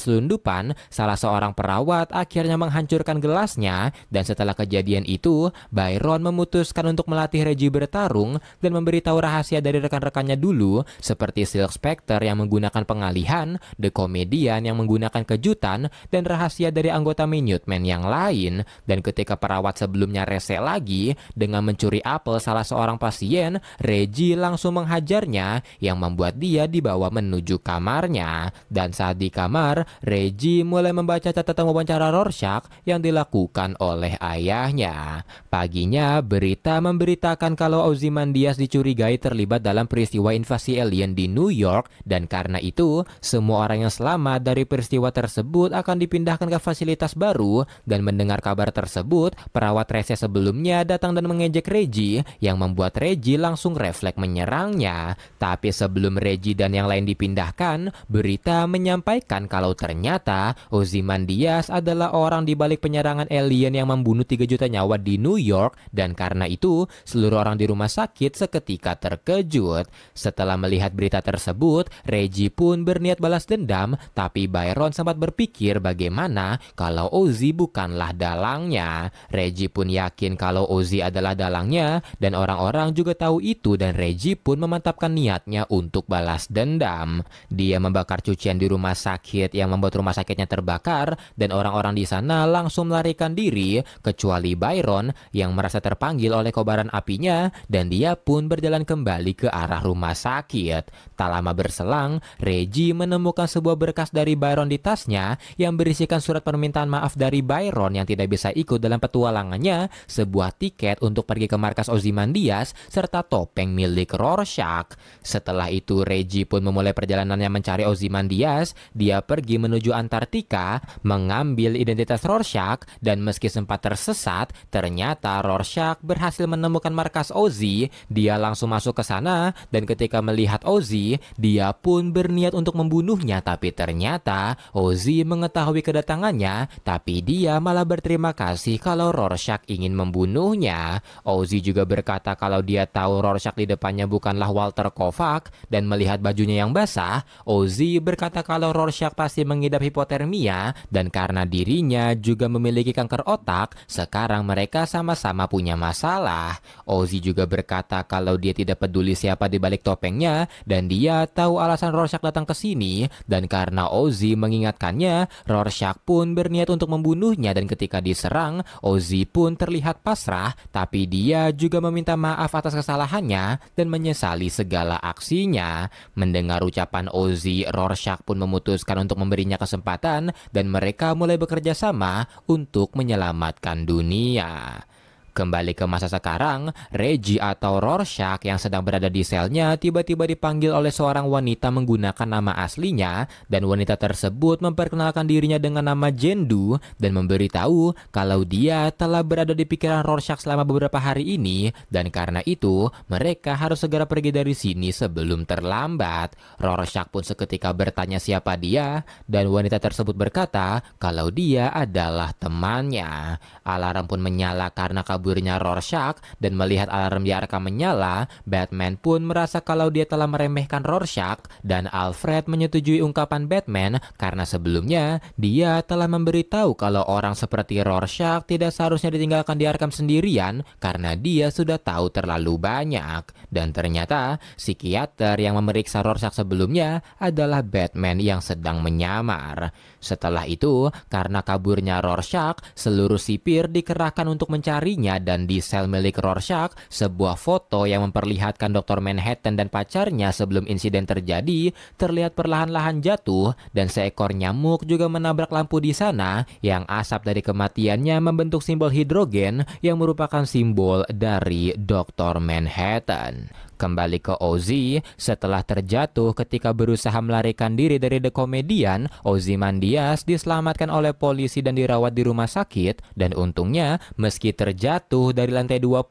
selundupan, salah seorang perawat akhirnya menghancurkan gelasnya, dan setelah kejadian itu, Byron memutuskan untuk melatih Reggie bertarung dan memberitahu rahasia dari rekan-rekannya dulu, seperti Silk Spectre yang menggunakan pengalihan, The Comedian yang menggunakan kejutan, dan rahasia dari anggota Minutemen yang lain. Dan ketika perawat sebelumnya rese lagi dengan mencuri apel salah seorang pasien, Reggie langsung menghajarnya yang membuat dia dibawa menuju kamarnya. Dan saat di kamar, Reggie mulai membaca catatan wawancara Rorschach yang dilakukan oleh ayahnya. Paginya, berita memberitakan kalau Ozymandias dicurigai terlibat dalam peristiwa invasi alien di New York, dan karena itu, semua orang yang selamat dari peristiwa tersebut akan dipindahkan ke fasilitas baru. Dan mendengar kabar tersebut, perawat rese sebelumnya datang dan mengejek Reggie, yang membuat Reggie langsung refleks menyerangnya. Tapi sebelum Reggie dan yang lain dipindahkan, berita menyampaikan kalau ternyata Ozymandias adalah orang di balik penyerangan alien yang membunuh 3 juta nyawa di New York, dan karena itu seluruh orang di rumah sakit seketika terkejut. Setelah melihat berita tersebut, Reggie pun berniat balas dendam, tapi Byron sempat berpikir bagaimana kalau Ozzy bukanlah dalangnya. Reggie pun yakin kalau Ozzy adalah dalangnya, dan orang-orang juga tahu itu, dan Reggie pun memantapkan niatnya untuk balas dendam. Dia membakar cucian di rumah sakit yang membuat rumah sakitnya terbakar, dan orang-orang di sana langsung melarikan diri, kecuali Byron yang merasa terpanggil oleh kobaran apinya, dan dia pun berjalan kembali ke arah rumah sakit. Tak lama berselang, Reggie menemukan sebuah berkas dari Byron di tasnya yang berisikan surat permintaan maaf dari Byron yang tidak bisa ikut dalam petualangannya, sebuah tiket untuk pergi ke markas Ozymandias, serta topeng milik Rorschach. Setelah itu, Reggie pun memulai perjalanannya mencari Ozymandias. Dia pergi menuju Antartika, mengambil identitas Rorschach, dan meski sempat tersesat, ternyata Rorschach berhasil menemukan markas Ozzy. Dia langsung masuk ke sana, dan ketika melihat Ozzy, dia pun berniat untuk membunuhnya. Tapi ternyata Ozzy mengetahui kedatangannya, tapi dia malah berterima kasih kalau Rorschach ingin membunuhnya. Ozzy juga berkata kalau dia tahu Rorschach di depannya bukanlah Walter Kovac, dan melihat bajunya yang basah, Ozzy berkata kalau Rorschach pasti mengidap hipotermia, dan karena dirinya juga memiliki kanker otak, sekarang mereka sama-sama punya masalah. Ozzy juga berkata kalau dia tidak peduli siapa di balik topengnya, dan dia tahu alasan Rorschach datang ke sini, dan karena Ozzy mengingatkannya, Rorschach pun berniat untuk membunuhnya, dan ketika diserang, Ozzy pun terlihat pasrah, tapi dia juga meminta maaf atas kesalahannya dan menyesali segala aksinya. Mendengar ucapan Ozzy, Rorschach pun memutuskan untuk memberinya kesempatan, dan mereka mulai bekerja sama untuk menyelamatkan dunia. Kembali ke masa sekarang, Reggie atau Rorschach yang sedang berada di selnya tiba-tiba dipanggil oleh seorang wanita menggunakan nama aslinya, dan wanita tersebut memperkenalkan dirinya dengan nama Jendu dan memberitahu kalau dia telah berada di pikiran Rorschach selama beberapa hari ini, dan karena itu mereka harus segera pergi dari sini sebelum terlambat. Rorschach pun seketika bertanya siapa dia, dan wanita tersebut berkata kalau dia adalah temannya. Alarm pun menyala karena kaburnya Rorschach, dan melihat alarm di arka menyala, Batman pun merasa kalau dia telah meremehkan Rorschach, dan Alfred menyetujui ungkapan Batman karena sebelumnya dia telah memberitahu kalau orang seperti Rorschach tidak seharusnya ditinggalkan di Arkham sendirian karena dia sudah tahu terlalu banyak. Dan ternyata psikiater yang memeriksa Rorschach sebelumnya adalah Batman yang sedang menyamar. Setelah itu, karena kaburnya Rorschach, seluruh sipir dikerahkan untuk mencarinya, dunia dan di sel milik Rorschach, sebuah foto yang memperlihatkan Dr. Manhattan dan pacarnya sebelum insiden terjadi terlihat perlahan-lahan jatuh dan seekor nyamuk juga menabrak lampu di sana yang asap dari kematiannya membentuk simbol hidrogen yang merupakan simbol dari Dr. Manhattan. Kembali ke Ozzy, setelah terjatuh ketika berusaha melarikan diri dari The Comedian, Ozymandias diselamatkan oleh polisi dan dirawat di rumah sakit, dan untungnya meski terjatuh dari lantai 20,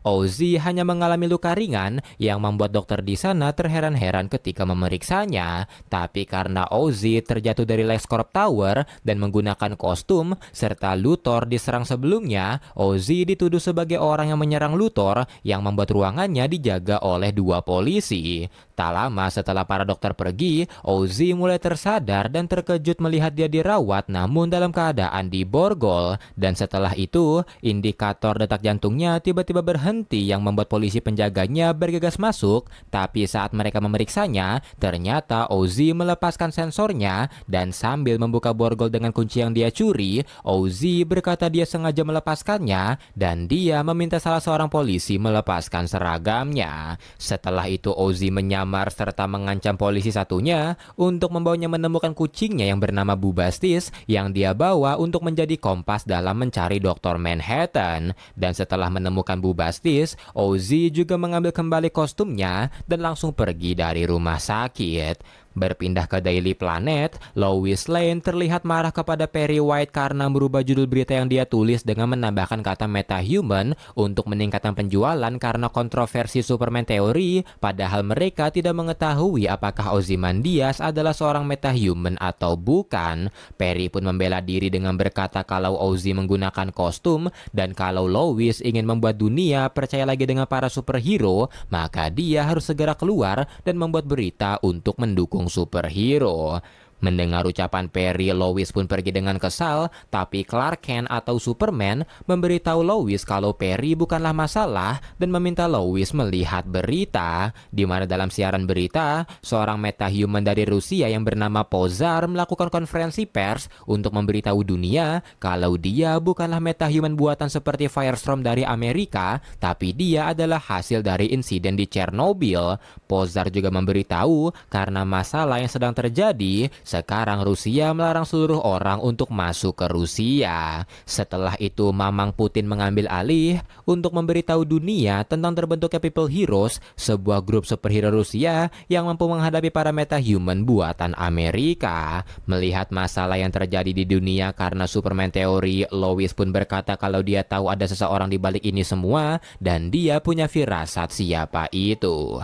Ozzy hanya mengalami luka ringan yang membuat dokter di sana terheran-heran ketika memeriksanya. Tapi karena Ozzy terjatuh dari LexCorp Tower dan menggunakan kostum serta Luthor diserang sebelumnya, Ozzy dituduh sebagai orang yang menyerang Luthor yang membuat ruangannya dijaga oleh 2 polisi. Tak lama setelah para dokter pergi, Ozzy mulai tersadar dan terkejut melihat dia dirawat namun dalam keadaan diborgol. Dan setelah itu, indikator detak jantungnya tiba-tiba berhenti yang membuat polisi penjaganya bergegas masuk. Tapi saat mereka memeriksanya, ternyata Ozzy melepaskan sensornya dan sambil membuka borgol dengan kunci yang dia curi, Ozzy berkata dia sengaja melepaskannya dan dia meminta salah seorang polisi melepaskan seragamnya. Setelah itu Ozzy menyamar serta mengancam polisi satunya untuk membawanya menemukan kucingnya yang bernama Bubastis yang dia bawa untuk menjadi kompas dalam mencari Dr. Manhattan. Dan setelah menemukan Bubastis, Ozzy juga mengambil kembali kostumnya dan langsung pergi dari rumah sakit. Berpindah ke Daily Planet, Lois Lane terlihat marah kepada Perry White karena merubah judul berita yang dia tulis dengan menambahkan kata metahuman untuk meningkatkan penjualan karena kontroversi Superman teori, padahal mereka tidak mengetahui apakah Ozymandias adalah seorang metahuman atau bukan. Perry pun membela diri dengan berkata kalau Ozzy menggunakan kostum dan kalau Lois ingin membuat dunia percaya lagi dengan para superhero, maka dia harus segera keluar dan membuat berita untuk mendukung superhero. Mendengar ucapan Perry, Lois pun pergi dengan kesal, tapi Clark Kent atau Superman memberitahu Lois kalau Perry bukanlah masalah dan meminta Lois melihat berita, di mana dalam siaran berita, seorang metahuman dari Rusia yang bernama Pozar melakukan konferensi pers untuk memberitahu dunia kalau dia bukanlah metahuman buatan seperti Firestorm dari Amerika, tapi dia adalah hasil dari insiden di Chernobyl. Pozar juga memberitahu karena masalah yang sedang terjadi, sekarang Rusia melarang seluruh orang untuk masuk ke Rusia. Setelah itu Mamang Putin mengambil alih untuk memberitahu dunia tentang terbentuknya People Heroes, sebuah grup superhero Rusia yang mampu menghadapi para metahuman buatan Amerika. Melihat masalah yang terjadi di dunia karena Superman teori, Lois pun berkata kalau dia tahu ada seseorang di balik ini semua dan dia punya firasat siapa itu.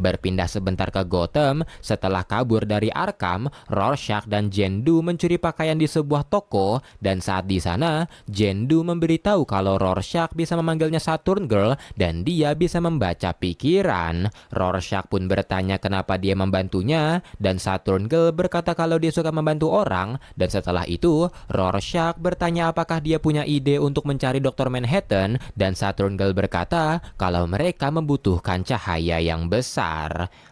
Berpindah sebentar ke Gotham, setelah kabur dari Arkham, Rorschach dan Jendu mencuri pakaian di sebuah toko, dan saat di sana, Jendu memberitahu kalau Rorschach bisa memanggilnya Saturn Girl dan dia bisa membaca pikiran. Rorschach pun bertanya kenapa dia membantunya, dan Saturn Girl berkata kalau dia suka membantu orang, dan setelah itu, Rorschach bertanya apakah dia punya ide untuk mencari Dr. Manhattan, dan Saturn Girl berkata kalau mereka membutuhkan cahaya yang besar.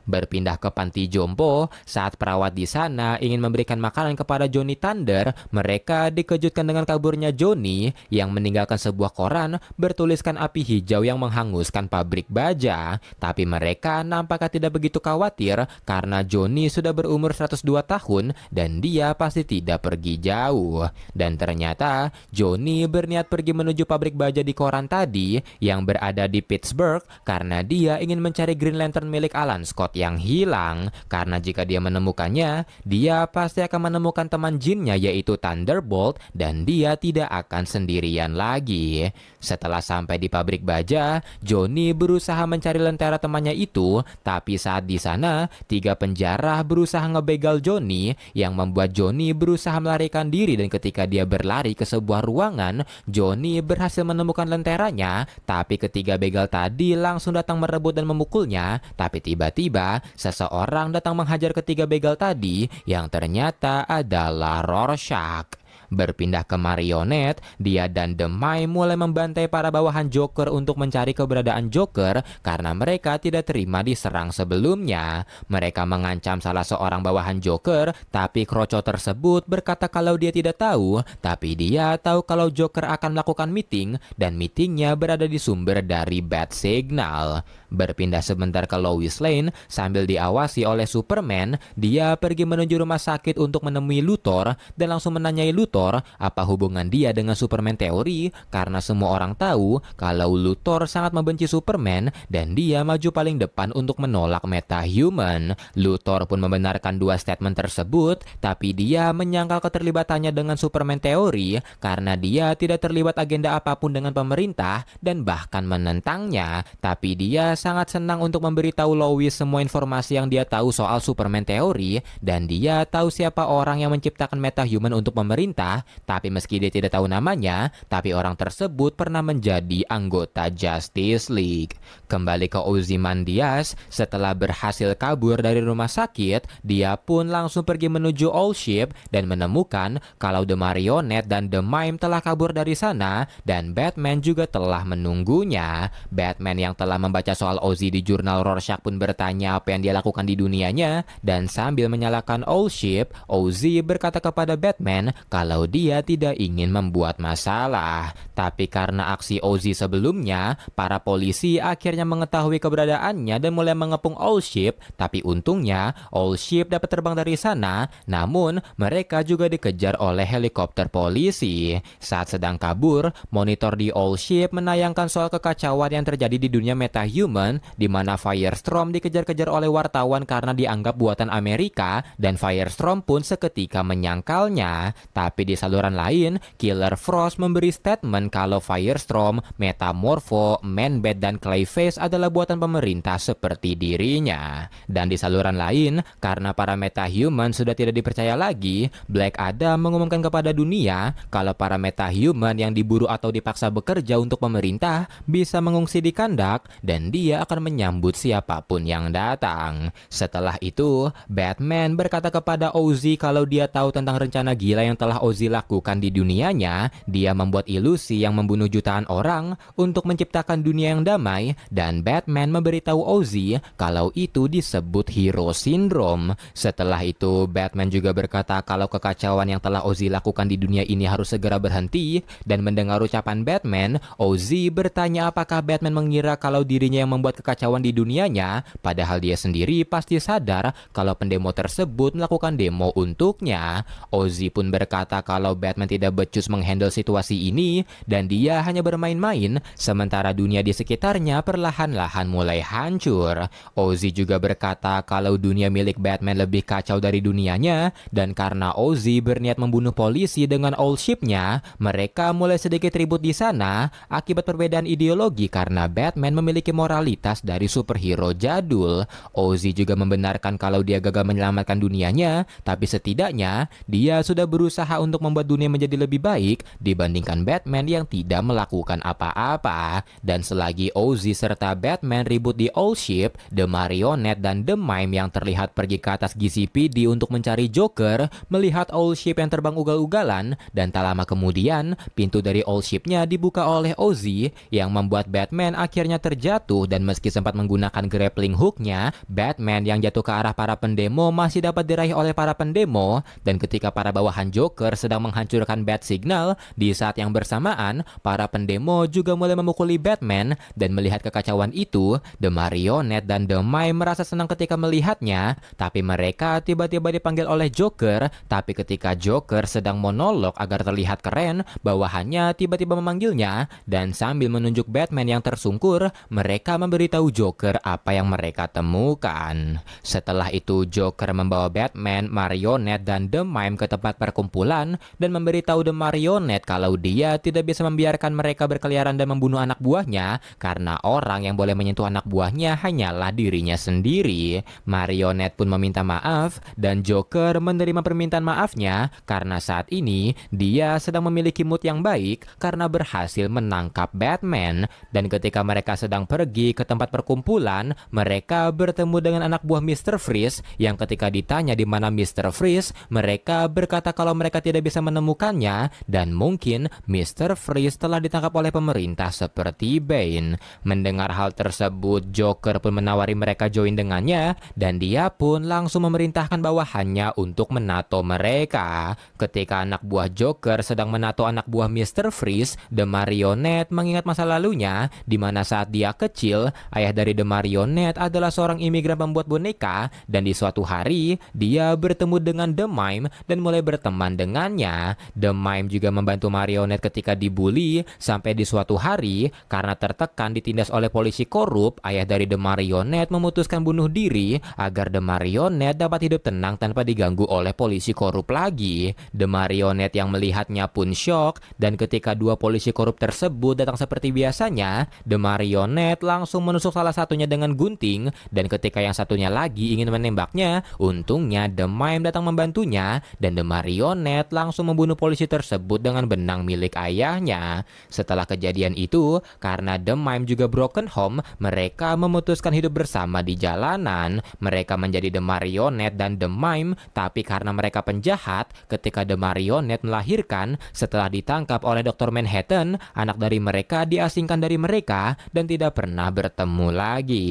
Berpindah ke panti jompo, saat perawat di sana ingin memberikan makanan kepada Johnny Thunder, mereka dikejutkan dengan kaburnya Johnny yang meninggalkan sebuah koran bertuliskan api hijau yang menghanguskan pabrik baja. Tapi mereka nampaknya tidak begitu khawatir karena Johnny sudah berumur 102 tahun dan dia pasti tidak pergi jauh. Dan ternyata Johnny berniat pergi menuju pabrik baja di koran tadi yang berada di Pittsburgh karena dia ingin mencari Green Lantern milik Alan Scott yang hilang, karena jika dia menemukannya, dia pasti akan menemukan teman jinnya yaitu Thunderbolt dan dia tidak akan sendirian lagi. Setelah sampai di pabrik baja, Johnny berusaha mencari lentera temannya itu, tapi saat di sana, 3 penjara berusaha ngebegal Johnny yang membuat Johnny berusaha melarikan diri, dan ketika dia berlari ke sebuah ruangan, Johnny berhasil menemukan lenteranya, tapi ketiga begal tadi langsung datang merebut dan memukulnya. Tapi tiba-tiba seseorang datang menghajar ketiga begal tadi yang ternyata adalah Rorschach. Berpindah ke marionet, dia dan The Mime mulai membantai para bawahan Joker untuk mencari keberadaan Joker karena mereka tidak terima diserang sebelumnya. Mereka mengancam salah seorang bawahan Joker, tapi kroco tersebut berkata kalau dia tidak tahu, tapi dia tahu kalau Joker akan melakukan meeting dan meetingnya berada di sumber dari Bat Signal. Berpindah sebentar ke Lois Lane sambil diawasi oleh Superman, dia pergi menuju rumah sakit untuk menemui Luthor dan langsung menanyai Luthor apa hubungan dia dengan Superman teori karena semua orang tahu kalau Luthor sangat membenci Superman dan dia maju paling depan untuk menolak metahuman. Luthor pun membenarkan dua statement tersebut, tapi dia menyangkal keterlibatannya dengan Superman teori karena dia tidak terlibat agenda apapun dengan pemerintah dan bahkan menentangnya, tapi dia sangat senang untuk memberitahu Lois semua informasi yang dia tahu soal Superman teori dan dia tahu siapa orang yang menciptakan metahuman untuk pemerintah, tapi meski dia tidak tahu namanya, tapi orang tersebut pernah menjadi anggota Justice League. Kembali ke Ozymandias, setelah berhasil kabur dari rumah sakit, dia pun langsung pergi menuju All Ship dan menemukan kalau The Marionette dan The Mime telah kabur dari sana dan Batman juga telah menunggunya. Batman yang telah membaca soal Ozzy di jurnal Rorschach pun bertanya apa yang dia lakukan di dunianya dan sambil menyalakan All Ship, Ozzy berkata kepada Batman kalau dia tidak ingin membuat masalah. Tapi karena aksi Ozzy sebelumnya, para polisi akhirnya mengetahui keberadaannya dan mulai mengepung All Ship, tapi untungnya All Ship dapat terbang dari sana, namun mereka juga dikejar oleh helikopter polisi. Saat sedang kabur, monitor di All Ship menayangkan soal kekacauan yang terjadi di dunia metahuman di mana Firestorm dikejar-kejar oleh wartawan karena dianggap buatan Amerika dan Firestorm pun seketika menyangkalnya. Tapi di saluran lain, Killer Frost memberi statement kalau Firestorm, Metamorpho, Man-Bat dan Clayface adalah buatan pemerintah seperti dirinya. Dan di saluran lain, karena para metahuman sudah tidak dipercaya lagi, Black Adam mengumumkan kepada dunia kalau para metahuman yang diburu atau dipaksa bekerja untuk pemerintah bisa mengungsi di Kandak dan dia akan menyambut siapapun yang datang. Setelah itu, Batman berkata kepada Ozzy kalau dia tahu tentang rencana gila yang telah Ozzy lakukan di dunianya. Dia membuat ilusi yang membunuh jutaan orang untuk menciptakan dunia yang damai dan Batman memberitahu Ozzy kalau itu disebut Hero Syndrome. Setelah itu, Batman juga berkata kalau kekacauan yang telah Ozzy lakukan di dunia ini harus segera berhenti dan mendengar ucapan Batman, Ozzy bertanya apakah Batman mengira kalau dirinya yang membuat kekacauan di dunianya, padahal dia sendiri pasti sadar kalau pendemo tersebut melakukan demo untuknya. Ozzy pun berkata kalau Batman tidak becus menghandle situasi ini dan dia hanya bermain-main sementara dunia di sekitarnya perlahan-lahan mulai hancur. Ozzy juga berkata kalau dunia milik Batman lebih kacau dari dunianya dan karena Ozzy berniat membunuh polisi dengan All Ship-nya, mereka mulai sedikit ribut di sana akibat perbedaan ideologi karena Batman memiliki moralitas dari superhero jadul. Ozzy juga membenarkan kalau dia gagal menyelamatkan dunianya, tapi setidaknya dia sudah berusaha untuk membuat dunia menjadi lebih baik dibandingkan Batman yang tidak melakukan apa-apa. Dan selagi Ozzy serta Batman ribut di All Ship, The Marionette dan The Mime yang terlihat pergi ke atas GCPD untuk mencari Joker, melihat All Ship yang terbang ugal-ugalan dan tak lama kemudian pintu dari All Ship-nya dibuka oleh Ozzy yang membuat Batman akhirnya terjatuh dan meski sempat menggunakan grappling hook-nya, Batman yang jatuh ke arah para pendemo masih dapat diraih oleh para pendemo dan ketika para bawahan Joker sedang menghancurkan Bat Signal, di saat yang bersamaan para pendemo juga mulai memukuli Batman dan melihat kekacauan itu, The Marionette dan The Mime merasa senang ketika melihatnya, tapi mereka tiba-tiba dipanggil oleh Joker, tapi ketika Joker sedang monolog agar terlihat keren, bawahannya tiba-tiba memanggilnya dan sambil menunjuk Batman yang tersungkur, mereka memberitahu Joker apa yang mereka temukan. Setelah itu Joker membawa Batman, Marionette dan The Mime ke tempat perkumpulan dan memberitahu The Marionette kalau dia tidak bisa membiarkan mereka berkeliaran dan membunuh anak buahnya karena orang yang boleh menyentuh anak buahnya hanyalah dirinya sendiri. Marionette pun meminta maaf dan Joker menerima permintaan maafnya karena saat ini dia sedang memiliki mood yang baik karena berhasil menangkap Batman. Dan ketika mereka sedang pergi ke tempat perkumpulan, mereka bertemu dengan anak buah Mr. Freeze yang ketika ditanya di mana Mr. Freeze, mereka berkata kalau mereka tidak tidak bisa menemukannya dan mungkin Mr. Freeze telah ditangkap oleh pemerintah seperti Bane. Mendengar hal tersebut, Joker pun menawari mereka join dengannya dan dia pun langsung memerintahkan bawahannya untuk menato mereka. Ketika anak buah Joker sedang menato anak buah Mr. Freeze, The Marionette mengingat masa lalunya di mana saat dia kecil, ayah dari The Marionette adalah seorang imigran pembuat boneka dan di suatu hari dia bertemu dengan The Mime dan mulai berteman dengannya. The Mime juga membantu Marionette ketika dibully sampai di suatu hari karena tertekan ditindas oleh polisi korup, ayah dari The Marionette memutuskan bunuh diri agar The Marionette dapat hidup tenang tanpa diganggu oleh polisi korup lagi. The Marionette yang melihatnya pun syok dan ketika dua polisi korup tersebut datang seperti biasanya, The Marionette langsung menusuk salah satunya dengan gunting dan ketika yang satunya lagi ingin menembaknya, untungnya The Mime datang membantunya dan The Marionette langsung membunuh polisi tersebut dengan benang milik ayahnya. Setelah kejadian itu, karena The Mime juga broken home, mereka memutuskan hidup bersama di jalanan. Mereka menjadi The Marionette dan The Mime, tapi karena mereka penjahat, ketika The Marionette melahirkan, setelah ditangkap oleh Dr. Manhattan, anak dari mereka diasingkan dari mereka dan tidak pernah bertemu lagi.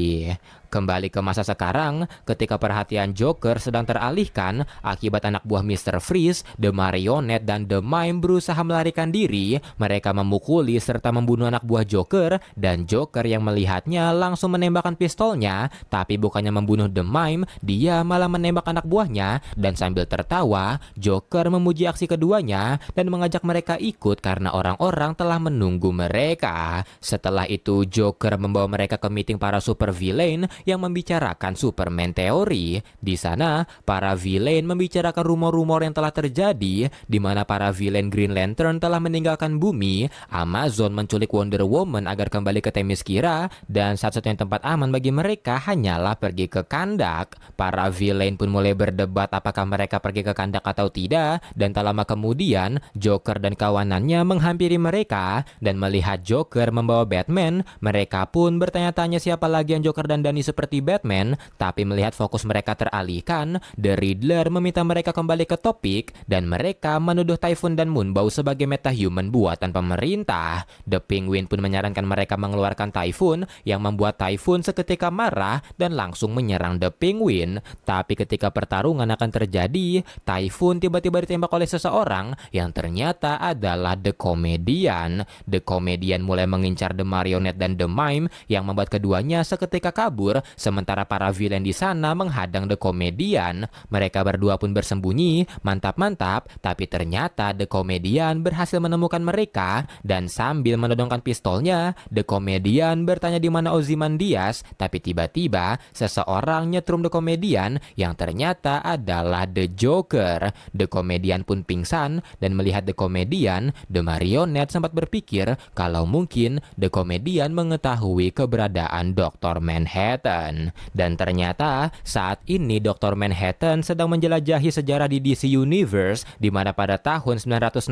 Kembali ke masa sekarang, ketika perhatian Joker sedang teralihkan akibat anak buah Mr. Freeze, The Marionette dan The Mime berusaha melarikan diri. Mereka memukuli serta membunuh anak buah Joker dan Joker yang melihatnya langsung menembakkan pistolnya, tapi bukannya membunuh The Mime, dia malah menembak anak buahnya dan sambil tertawa, Joker memuji aksi keduanya dan mengajak mereka ikut karena orang-orang telah menunggu mereka. Setelah itu, Joker membawa mereka ke meeting para super villain yang membicarakan Superman teori. Di sana, para villain membicarakan rumor-rumor yang telah terjadi, di mana para villain Green Lantern telah meninggalkan bumi, Amazon menculik Wonder Woman agar kembali ke Themyscira, dan satu-satunya tempat aman bagi mereka hanyalah pergi ke Kandak. Para villain pun mulai berdebat apakah mereka pergi ke Kandak atau tidak, dan tak lama kemudian, Joker dan kawanannya menghampiri mereka, dan melihat Joker membawa Batman, mereka pun bertanya-tanya siapa lagi yang Joker dan Dani seperti Batman, tapi melihat fokus mereka teralihkan, The Riddler meminta mereka kembali ke topik dan mereka menuduh Typhoon dan Moonbow sebagai metahuman buatan pemerintah. The Penguin pun menyarankan mereka mengeluarkan Typhoon yang membuat Typhoon seketika marah dan langsung menyerang The Penguin. Tapi ketika pertarungan akan terjadi, Typhoon tiba-tiba ditembak oleh seseorang yang ternyata adalah The Comedian. The Comedian mulai mengincar The Marionette dan The Mime yang membuat keduanya seketika kabur, sementara para villain di sana menghadang The Comedian. Mereka berdua pun bersembunyi, mantap-mantap, tapi ternyata The Comedian berhasil menemukan mereka dan sambil menodongkan pistolnya, The Comedian bertanya di mana Ozymandias, tapi tiba-tiba seseorang nyetrum The Comedian yang ternyata adalah The Joker. The Comedian pun pingsan dan melihat The Comedian, The Marionette sempat berpikir kalau mungkin The Comedian mengetahui keberadaan Dr. Manhattan. Dan ternyata saat ini Dr. Manhattan sedang menjelajahi sejarah di DC Universe, di mana pada tahun 960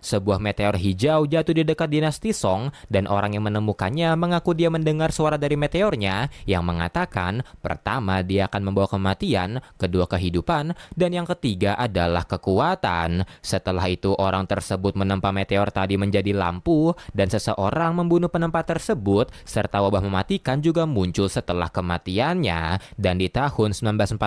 sebuah meteor hijau jatuh di dekat dinasti Song dan orang yang menemukannya mengaku dia mendengar suara dari meteornya yang mengatakan pertama dia akan membawa kematian, kedua kehidupan, dan yang ketiga adalah kekuatan. Setelah itu orang tersebut menempa meteor tadi menjadi lampu dan seseorang membunuh penempa tersebut serta wabah mematikan juga muncul setelah kematiannya. Dan di tahun 1940,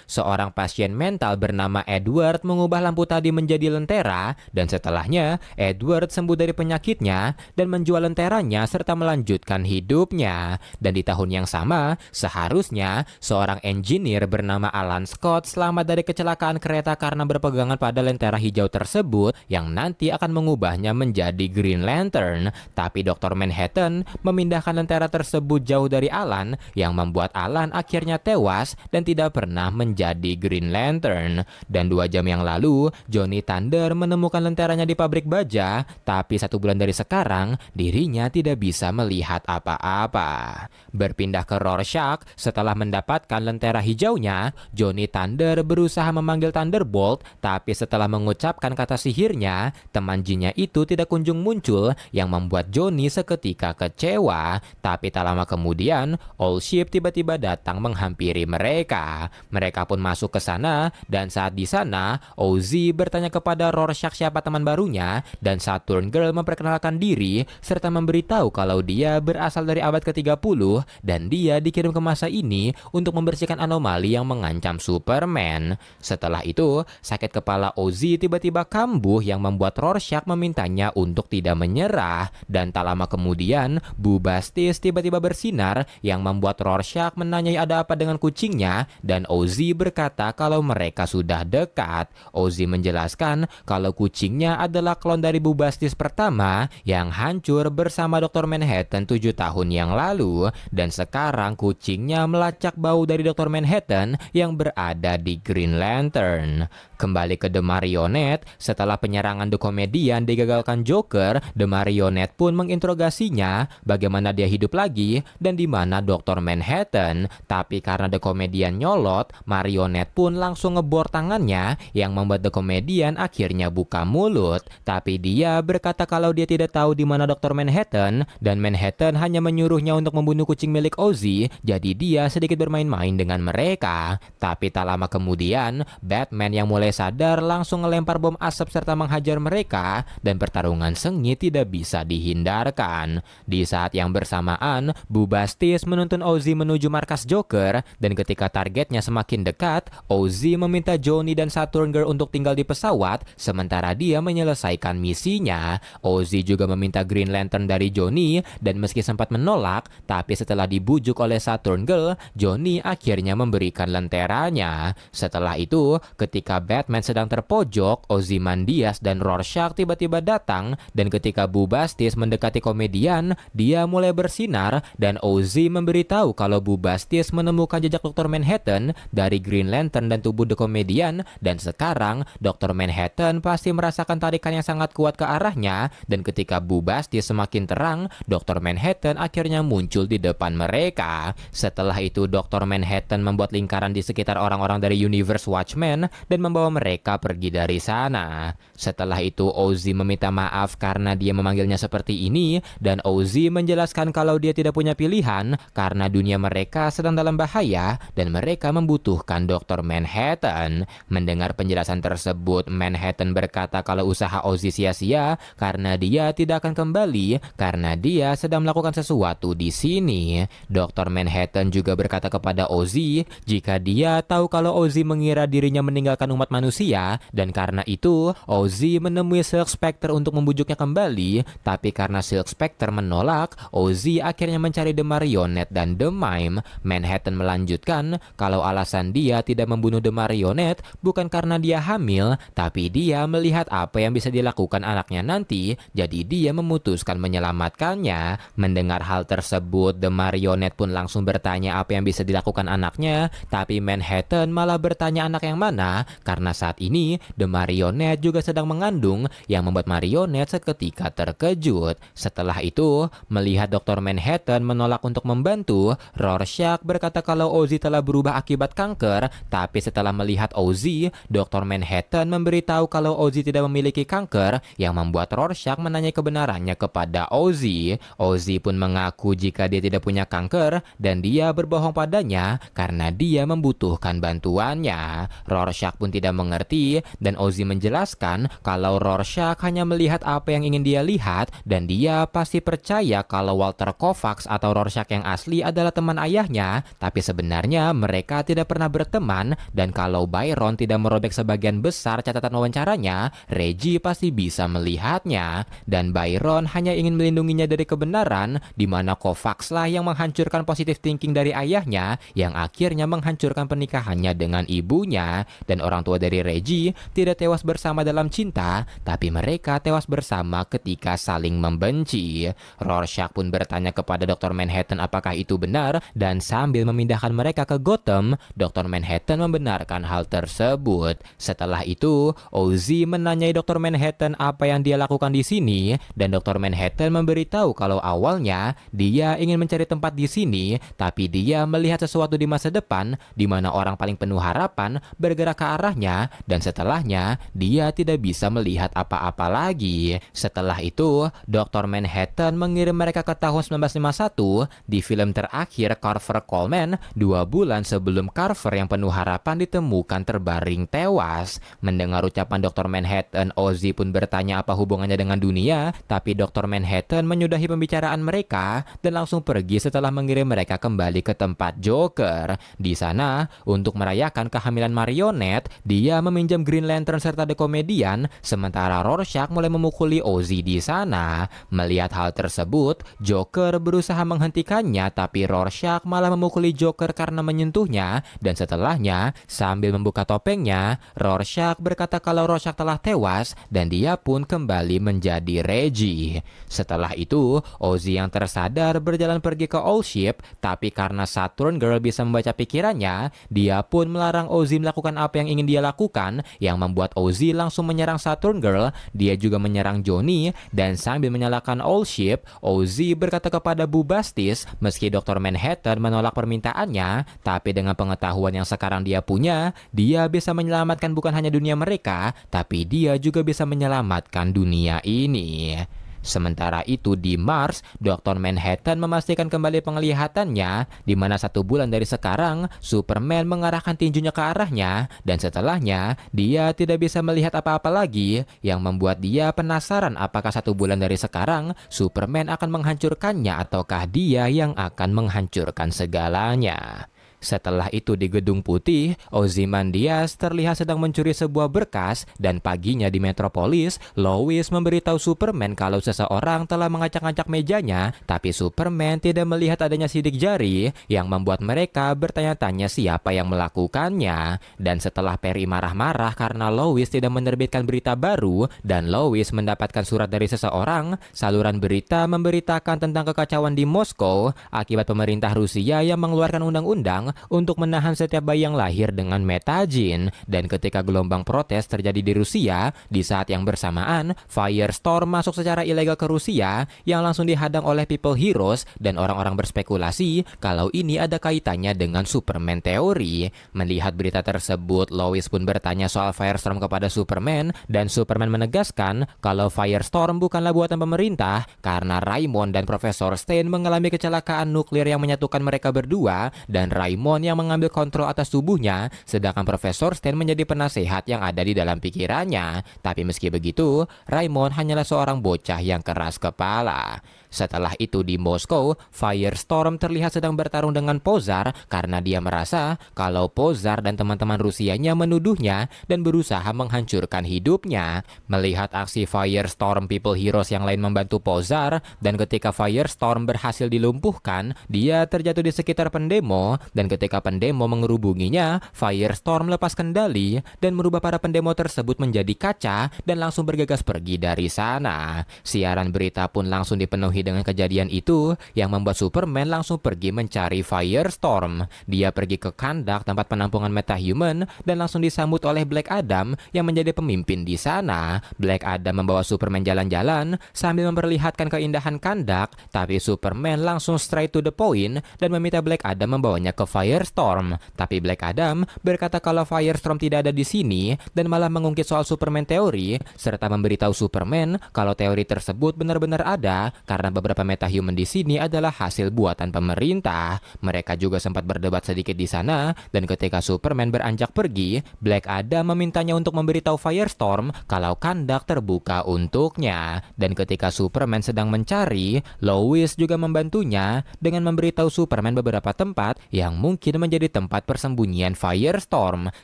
seorang pasien mental bernama Edward mengubah lampu tadi menjadi lentera dan setelahnya Edward sembuh dari penyakitnya dan menjual lenteranya serta melanjutkan hidupnya. Dan di tahun yang sama, seharusnya seorang engineer bernama Alan Scott selamat dari kecelakaan kereta karena berpegangan pada lentera hijau tersebut yang nanti akan mengubahnya menjadi Green Lantern. Tapi Dr. Manhattan memindahkan lentera tersebut jauh dari Alan yang membuat Alan akhirnya tewas dan tidak pernah menjadi Green Lantern. Dan 2 jam yang lalu, Johnny Thunder menemukan lenteranya di pabrik baja, tapi 1 bulan dari sekarang, dirinya tidak bisa melihat apa-apa. Berpindah ke Rorschach, setelah mendapatkan lentera hijaunya, Johnny Thunder berusaha memanggil Thunderbolt, tapi setelah mengucapkan kata sihirnya, teman jinnya itu tidak kunjung muncul yang membuat Johnny seketika kecewa. Tapi tak lama kemudian, Allship tiba-tiba datang menghampiri mereka. Mereka pun masuk ke sana dan saat di sana, Ozzy bertanya kepada Rorschach siapa teman barunya, dan Saturn Girl memperkenalkan diri serta memberitahu kalau dia berasal dari abad ke-30 dan dia dikirim ke masa ini untuk membersihkan anomali yang mengancam Superman. Setelah itu, sakit kepala Ozzy tiba-tiba kambuh yang membuat Rorschach memintanya untuk tidak menyerah, dan tak lama kemudian Bubastis tiba-tiba bersinar yang membuat Rorschach menanyai ada apa dengan kucingnya, dan Ozzy berkata kalau mereka sudah dekat. Ozzy menjelaskan kalau kucingnya adalah klon dari Bubastis pertama yang hancur bersama Dr. Manhattan 7 tahun yang lalu, dan sekarang kucingnya melacak bau dari Dr. Manhattan yang berada di Green Lantern. Kembali ke The Marionette, setelah penyerangan The Comedian digagalkan Joker, The Marionette pun menginterogasinya bagaimana dia hidup lagi dan di mana Dr. Manhattan. Tapi karena The Comedian nyolot, Marionette pun langsung ngebor tangannya yang membuat The Comedian akhirnya buka mulut. Tapi dia berkata kalau dia tidak tahu di mana Dr. Manhattan dan Manhattan hanya menyuruhnya untuk membunuh kucing milik Ozzy, jadi dia sedikit bermain-main dengan mereka. Tapi tak lama kemudian, Batman yang mulai sadar langsung ngelempar bom asap serta menghajar mereka, dan pertarungan sengit tidak bisa dihindarkan. Di saat yang bersamaan, Bubastis menuntun Ozzy menuju markas Joker, dan ketika targetnya semakin dekat, Ozzy meminta Johnny dan Saturn Girl untuk tinggal di pesawat sementara dia menyelesaikan misinya. Ozzy juga meminta Green Lantern dari Johnny, dan meski sempat menolak, tapi setelah dibujuk oleh Saturn Girl, Johnny akhirnya memberikan lenteranya. Setelah itu, ketika Batman sedang terpojok, Ozymandias dan Rorschach tiba-tiba datang, dan ketika Bubastis mendekati komedian, dia mulai bersinar, dan Ozzy memberitahu kalau Bubastis menemukan jejak Dr. Manhattan dari Green Lantern dan tubuh The Comedian, dan sekarang Dr. Manhattan pasti merasakan tarikan yang sangat kuat ke arahnya, dan ketika Bubastis semakin terang, Dr. Manhattan akhirnya muncul di depan mereka. Setelah itu, Dr. Manhattan membuat lingkaran di sekitar orang-orang dari Universe Watchmen dan membawa mereka pergi dari sana. Setelah itu, Ozzy meminta maaf karena dia memanggilnya seperti ini, dan Ozzy menjelaskan kalau dia tidak punya pilihan karena dunia mereka sedang dalam bahaya dan mereka membutuhkan Dr. Manhattan. Mendengar penjelasan tersebut, Manhattan berkata kalau usaha Ozzy sia-sia karena dia tidak akan kembali karena dia sedang melakukan sesuatu di sini. Dr. Manhattan juga berkata kepada Ozzy jika dia tahu kalau Ozzy mengira dirinya meninggalkan umat manusia, dan karena itu Ozzy menemui Silk Spectre untuk membujuknya kembali, tapi karena Silk Spectre menolak, Ozzy akhirnya mencari The Marionette dan The Mime. Manhattan melanjutkan kalau alasan dia tidak membunuh The Marionette bukan karena dia hamil, tapi dia melihat apa yang bisa dilakukan anaknya nanti, jadi dia memutuskan menyelamatkannya. Mendengar hal tersebut, The Marionette pun langsung bertanya apa yang bisa dilakukan anaknya, tapi Manhattan malah bertanya anak yang mana, karena saat ini The Marionette juga sedang mengandung, yang membuat Marionette seketika terkejut. Setelah itu, melihat Dr. Manhattan menolak untuk membantu, Rorschach berkata kalau Ozzy telah berubah akibat kanker, tapi setelah melihat Ozzy, Dr. Manhattan memberitahu kalau Ozzy tidak memiliki kanker, yang membuat Rorschach menanyai kebenarannya kepada Ozzy. Ozzy pun mengaku jika dia tidak punya kanker, dan dia berbohong padanya karena dia membutuhkan bantuannya. Rorschach pun tidak mengerti, dan Ozzy menjelaskan kalau Rorschach hanya melihat apa yang ingin dia lihat, dan dia pasti percaya kalau Walter Kovacs atau Rorschach yang asli adalah teman ayahnya, tapi sebenarnya mereka tidak pernah berteman, dan kalau Byron tidak merobek sebagian besar catatan wawancaranya, Reggie pasti bisa melihatnya, dan Byron hanya ingin melindunginya dari kebenaran, di mana Kovacs lah yang menghancurkan positive thinking dari ayahnya, yang akhirnya menghancurkan pernikahannya dengan ibunya, dan orang tua dari Reggie tidak tewas bersama dalam cinta, tapi mereka tewas bersama ketika saling membenci. Rorschach pun bertanya kepada Dr. Manhattan apakah itu benar, dan sambil memindahkan mereka ke Gotham, Dr. Manhattan membenarkan hal tersebut. Setelah itu, Ozzy menanyai Dr. Manhattan apa yang dia lakukan di sini, dan Dr. Manhattan memberitahu kalau awalnya dia ingin mencari tempat di sini, tapi dia melihat sesuatu di masa depan di mana orang paling penuh harapan bergerak ke arahnya, dan setelahnya dia tidak bisa melihat apa-apa lagi. Setelah itu, Dr. Manhattan mengirim mereka ke tahun 1951 di film terakhir Carver Coleman, 2 bulan sebelum Carver yang penuh harapan ditemukan terbaring tewas. keras. Mendengar ucapan Dr. Manhattan, Ozzy pun bertanya apa hubungannya dengan dunia, tapi Dr. Manhattan menyudahi pembicaraan mereka dan langsung pergi setelah mengirim mereka kembali ke tempat Joker. Di sana, untuk merayakan kehamilan marionet, dia meminjam Green Lantern serta The Comedian, sementara Rorschach mulai memukuli Ozzy di sana. Melihat hal tersebut, Joker berusaha menghentikannya, tapi Rorschach malah memukuli Joker karena menyentuhnya, dan setelahnya, sambil membuka topengnya, Rorschach berkata kalau Rorschach telah tewas, dan dia pun kembali menjadi Reggie. Setelah itu, Ozzy yang tersadar berjalan pergi ke All Ship, tapi karena Saturn Girl bisa membaca pikirannya, dia pun melarang Ozzy melakukan apa yang ingin dia lakukan, yang membuat Ozzy langsung menyerang Saturn Girl. Dia juga menyerang Johnny, dan sambil menyalakan All Ship, Ozzy berkata kepada Bubastis, meski Dr. Manhattan menolak permintaannya, tapi dengan pengetahuan yang sekarang dia punya, dia bisa menyelamatkan bukan hanya dunia mereka, tapi dia juga bisa menyelamatkan dunia ini. Sementara itu di Mars, Dr. Manhattan memastikan kembali penglihatannya, di mana 1 bulan dari sekarang, Superman mengarahkan tinjunya ke arahnya, dan setelahnya, dia tidak bisa melihat apa-apa lagi, yang membuat dia penasaran apakah 1 bulan dari sekarang, Superman akan menghancurkannya ataukah dia yang akan menghancurkan segalanya. Setelah itu di Gedung Putih, Ozymandias terlihat sedang mencuri sebuah berkas, dan paginya di Metropolis, Lois memberitahu Superman kalau seseorang telah mengacak-acak mejanya, tapi Superman tidak melihat adanya sidik jari, yang membuat mereka bertanya-tanya siapa yang melakukannya. Dan setelah Perry marah-marah karena Lois tidak menerbitkan berita baru, dan Lois mendapatkan surat dari seseorang, saluran berita memberitakan tentang kekacauan di Moskow akibat pemerintah Rusia yang mengeluarkan undang-undang untuk menahan setiap bayi yang lahir dengan metagin. Dan ketika gelombang protes terjadi di Rusia, di saat yang bersamaan, Firestorm masuk secara ilegal ke Rusia yang langsung dihadang oleh People Heroes, dan orang-orang berspekulasi kalau ini ada kaitannya dengan Superman teori. Melihat berita tersebut, Lois pun bertanya soal Firestorm kepada Superman, dan Superman menegaskan kalau Firestorm bukanlah buatan pemerintah karena Raymond dan Profesor Stein mengalami kecelakaan nuklir yang menyatukan mereka berdua, dan Raymond yang mengambil kontrol atas tubuhnya, sedangkan Profesor Stein menjadi penasehat yang ada di dalam pikirannya. Tapi meski begitu, Raymond hanyalah seorang bocah yang keras kepala. Setelah itu di Moskow, Firestorm terlihat sedang bertarung dengan Pozar karena dia merasa kalau Pozar dan teman-teman Rusianya menuduhnya dan berusaha menghancurkan hidupnya. Melihat aksi Firestorm, People Heroes yang lain membantu Pozar, dan ketika Firestorm berhasil dilumpuhkan, dia terjatuh di sekitar pendemo, dan ketika pendemo mengerubunginya, Firestorm lepas kendali dan merubah para pendemo tersebut menjadi kaca dan langsung bergegas pergi dari sana. Siaran berita pun langsung dipenuhi dengan kejadian itu, yang membuat Superman langsung pergi mencari Firestorm. Dia pergi ke Kandak, tempat penampungan metahuman, dan langsung disambut oleh Black Adam yang menjadi pemimpin di sana. Black Adam membawa Superman jalan-jalan sambil memperlihatkan keindahan Kandak, tapi Superman langsung straight to the point dan meminta Black Adam membawanya ke Firestorm. Tapi Black Adam berkata kalau Firestorm tidak ada di sini dan malah mengungkit soal Superman teori, serta memberitahu Superman kalau teori tersebut benar-benar ada karena beberapa metahuman di sini adalah hasil buatan pemerintah. Mereka juga sempat berdebat sedikit di sana, dan ketika Superman beranjak pergi, Black Adam memintanya untuk memberitahu Firestorm kalau Kandak terbuka untuknya. Dan ketika Superman sedang mencari, Lois juga membantunya dengan memberitahu Superman beberapa tempat yang mungkin menjadi tempat persembunyian Firestorm.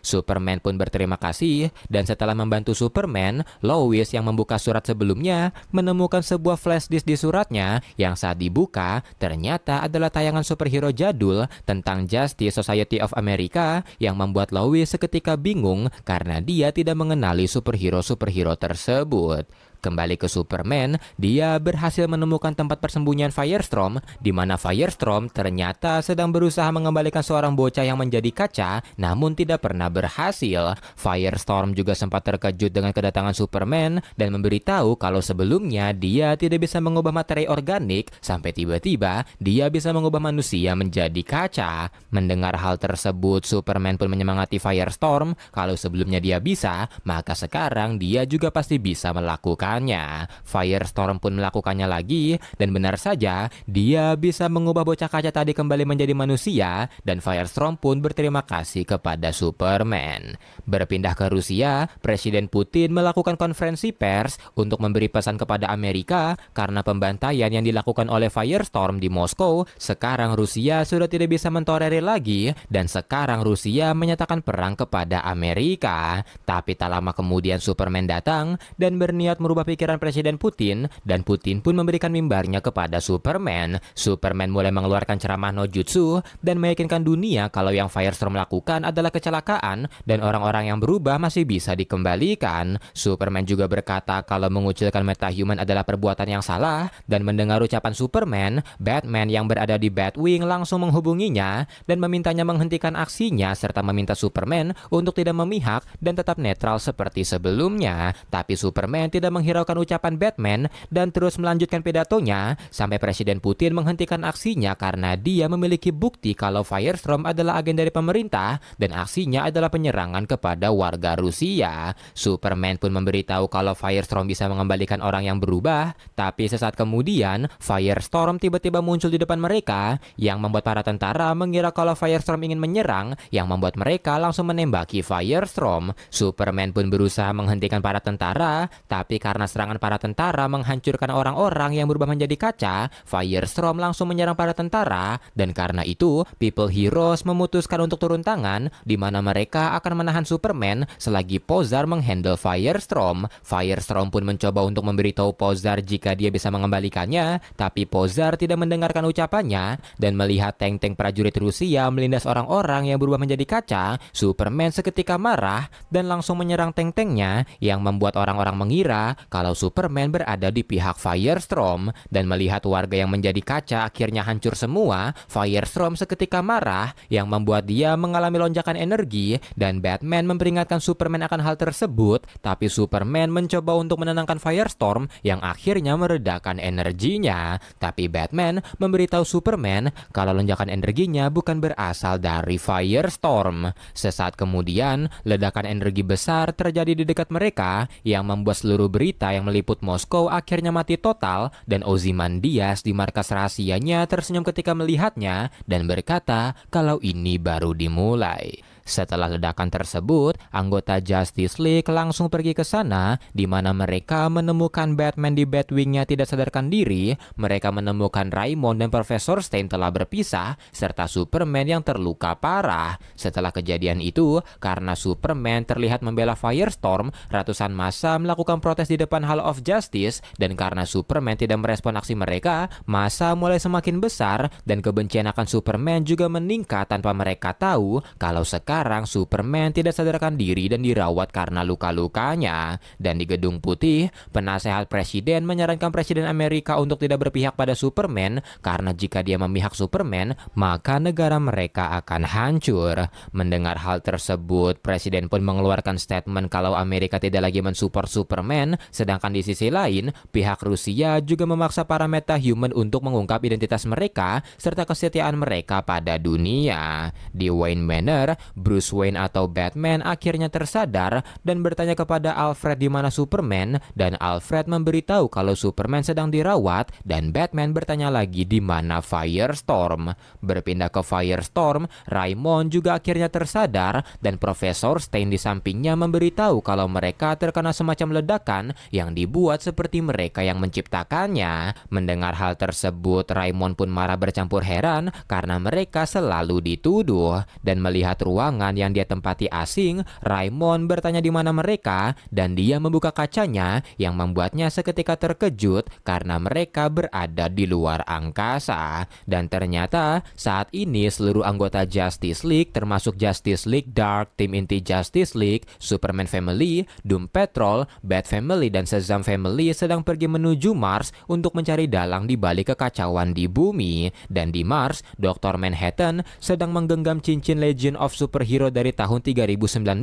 Superman pun berterima kasih, dan setelah membantu Superman, Lois yang membuka surat sebelumnya menemukan sebuah flash disk di suratnya yang saat dibuka ternyata adalah tayangan superhero jadul tentang Justice Society of America, yang membuat Lois seketika bingung karena dia tidak mengenali superhero-superhero tersebut. Kembali ke Superman, dia berhasil menemukan tempat persembunyian Firestorm, di mana Firestorm ternyata sedang berusaha mengembalikan seorang bocah yang menjadi kaca, namun tidak pernah berhasil. Firestorm juga sempat terkejut dengan kedatangan Superman dan memberitahu kalau sebelumnya dia tidak bisa mengubah materi organik, sampai tiba-tiba dia bisa mengubah manusia menjadi kaca. Mendengar hal tersebut, Superman pun menyemangati Firestorm kalau sebelumnya dia bisa, maka sekarang dia juga pasti bisa melakukan. melakukannya. Firestorm pun melakukannya lagi, dan benar saja, dia bisa mengubah bocah kaca tadi kembali menjadi manusia, dan Firestorm pun berterima kasih kepada Superman. Berpindah ke Rusia, Presiden Putin melakukan konferensi pers untuk memberi pesan kepada Amerika karena pembantaian yang dilakukan oleh Firestorm di Moskow. Sekarang Rusia sudah tidak bisa mentolerir lagi, dan sekarang Rusia menyatakan perang kepada Amerika. Tapi tak lama kemudian Superman datang dan berniat merubah pikiran Presiden Putin, dan Putin pun memberikan mimbarnya kepada Superman. Superman mulai mengeluarkan ceramah no jutsu dan meyakinkan dunia kalau yang Firestorm lakukan adalah kecelakaan dan orang-orang yang berubah masih bisa dikembalikan. Superman juga berkata kalau mengucilkan metahuman adalah perbuatan yang salah, dan mendengar ucapan Superman, Batman yang berada di Batwing langsung menghubunginya dan memintanya menghentikan aksinya serta meminta Superman untuk tidak memihak dan tetap netral seperti sebelumnya. Tapi Superman tidak menghiraukan ucapan Batman dan terus melanjutkan pidatonya sampai Presiden Putin menghentikan aksinya karena dia memiliki bukti kalau Firestorm adalah agen dari pemerintah dan aksinya adalah penyerangan kepada warga Rusia. Superman pun memberitahu kalau Firestorm bisa mengembalikan orang yang berubah, tapi sesaat kemudian Firestorm tiba-tiba muncul di depan mereka yang membuat para tentara mengira kalau Firestorm ingin menyerang, yang membuat mereka langsung menembaki Firestorm. Superman pun berusaha menghentikan para tentara, tapi karena serangan para tentara menghancurkan orang-orang yang berubah menjadi kaca, Firestorm langsung menyerang para tentara, dan karena itu People Heroes memutuskan untuk turun tangan di mana mereka akan menahan Superman selagi Pozar menghandle Firestorm. Firestorm pun mencoba untuk memberitahu Pozar jika dia bisa mengembalikannya, tapi Pozar tidak mendengarkan ucapannya, dan melihat tank-tank prajurit Rusia melindas orang-orang yang berubah menjadi kaca, Superman seketika marah dan langsung menyerang tank-tanknya yang membuat orang-orang mengira kalau Superman berada di pihak Firestorm. Dan melihat warga yang menjadi kaca akhirnya hancur semua, Firestorm seketika marah yang membuat dia mengalami lonjakan energi, dan Batman memperingatkan Superman akan hal tersebut, tapi Superman mencoba untuk menenangkan Firestorm yang akhirnya meredakan energinya. Tapi Batman memberitahu Superman kalau lonjakan energinya bukan berasal dari Firestorm. Sesaat kemudian, ledakan energi besar terjadi di dekat mereka yang membuat seluruh berita yang meliput Moskow akhirnya mati total, dan Ozymandias di markas rahasianya tersenyum ketika melihatnya dan berkata kalau ini baru dimulai. Setelah ledakan tersebut, anggota Justice League langsung pergi ke sana, di mana mereka menemukan Batman di Batwing-nya tidak sadarkan diri. Mereka menemukan Raymond dan Profesor Stein telah berpisah, serta Superman yang terluka parah. Setelah kejadian itu, karena Superman terlihat membela Firestorm, ratusan massa melakukan protes di depan Hall of Justice, dan karena Superman tidak merespon aksi mereka, massa mulai semakin besar, dan kebencian akan Superman juga meningkat tanpa mereka tahu kalau sekarang Superman tidak sadarkan diri dan dirawat karena luka-lukanya. Dan di Gedung Putih, penasehat presiden menyarankan Presiden Amerika untuk tidak berpihak pada Superman karena jika dia memihak Superman, maka negara mereka akan hancur. Mendengar hal tersebut, Presiden pun mengeluarkan statement kalau Amerika tidak lagi mensupport Superman, sedangkan di sisi lain, pihak Rusia juga memaksa para metahuman untuk mengungkap identitas mereka serta kesetiaan mereka pada dunia. Di Wayne Manor, Bruce Wayne atau Batman akhirnya tersadar dan bertanya kepada Alfred di mana Superman, dan Alfred memberitahu kalau Superman sedang dirawat, dan Batman bertanya lagi di mana Firestorm. Berpindah ke Firestorm, Raymond juga akhirnya tersadar dan Profesor Stein di sampingnya memberitahu kalau mereka terkena semacam ledakan yang dibuat seperti mereka yang menciptakannya. Mendengar hal tersebut, Raymond pun marah bercampur heran karena mereka selalu dituduh, dan melihat ruangan yang dia tempati asing, Raymond bertanya di mana mereka, dan dia membuka kacanya yang membuatnya seketika terkejut karena mereka berada di luar angkasa. Dan ternyata saat ini seluruh anggota Justice League termasuk Justice League Dark, tim inti Justice League, Superman Family, Doom Patrol, Bat Family, dan Shazam Family sedang pergi menuju Mars untuk mencari dalang di balik kekacauan di bumi. Dan di Mars, Dr. Manhattan sedang menggenggam cincin Legion of Super superhero dari tahun 3019,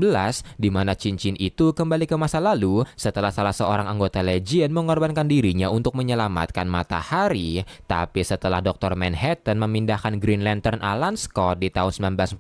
di mana cincin itu kembali ke masa lalu setelah salah seorang anggota Legion mengorbankan dirinya untuk menyelamatkan matahari. Tapi setelah Dr. Manhattan memindahkan Green Lantern Alan Scott di tahun 1940,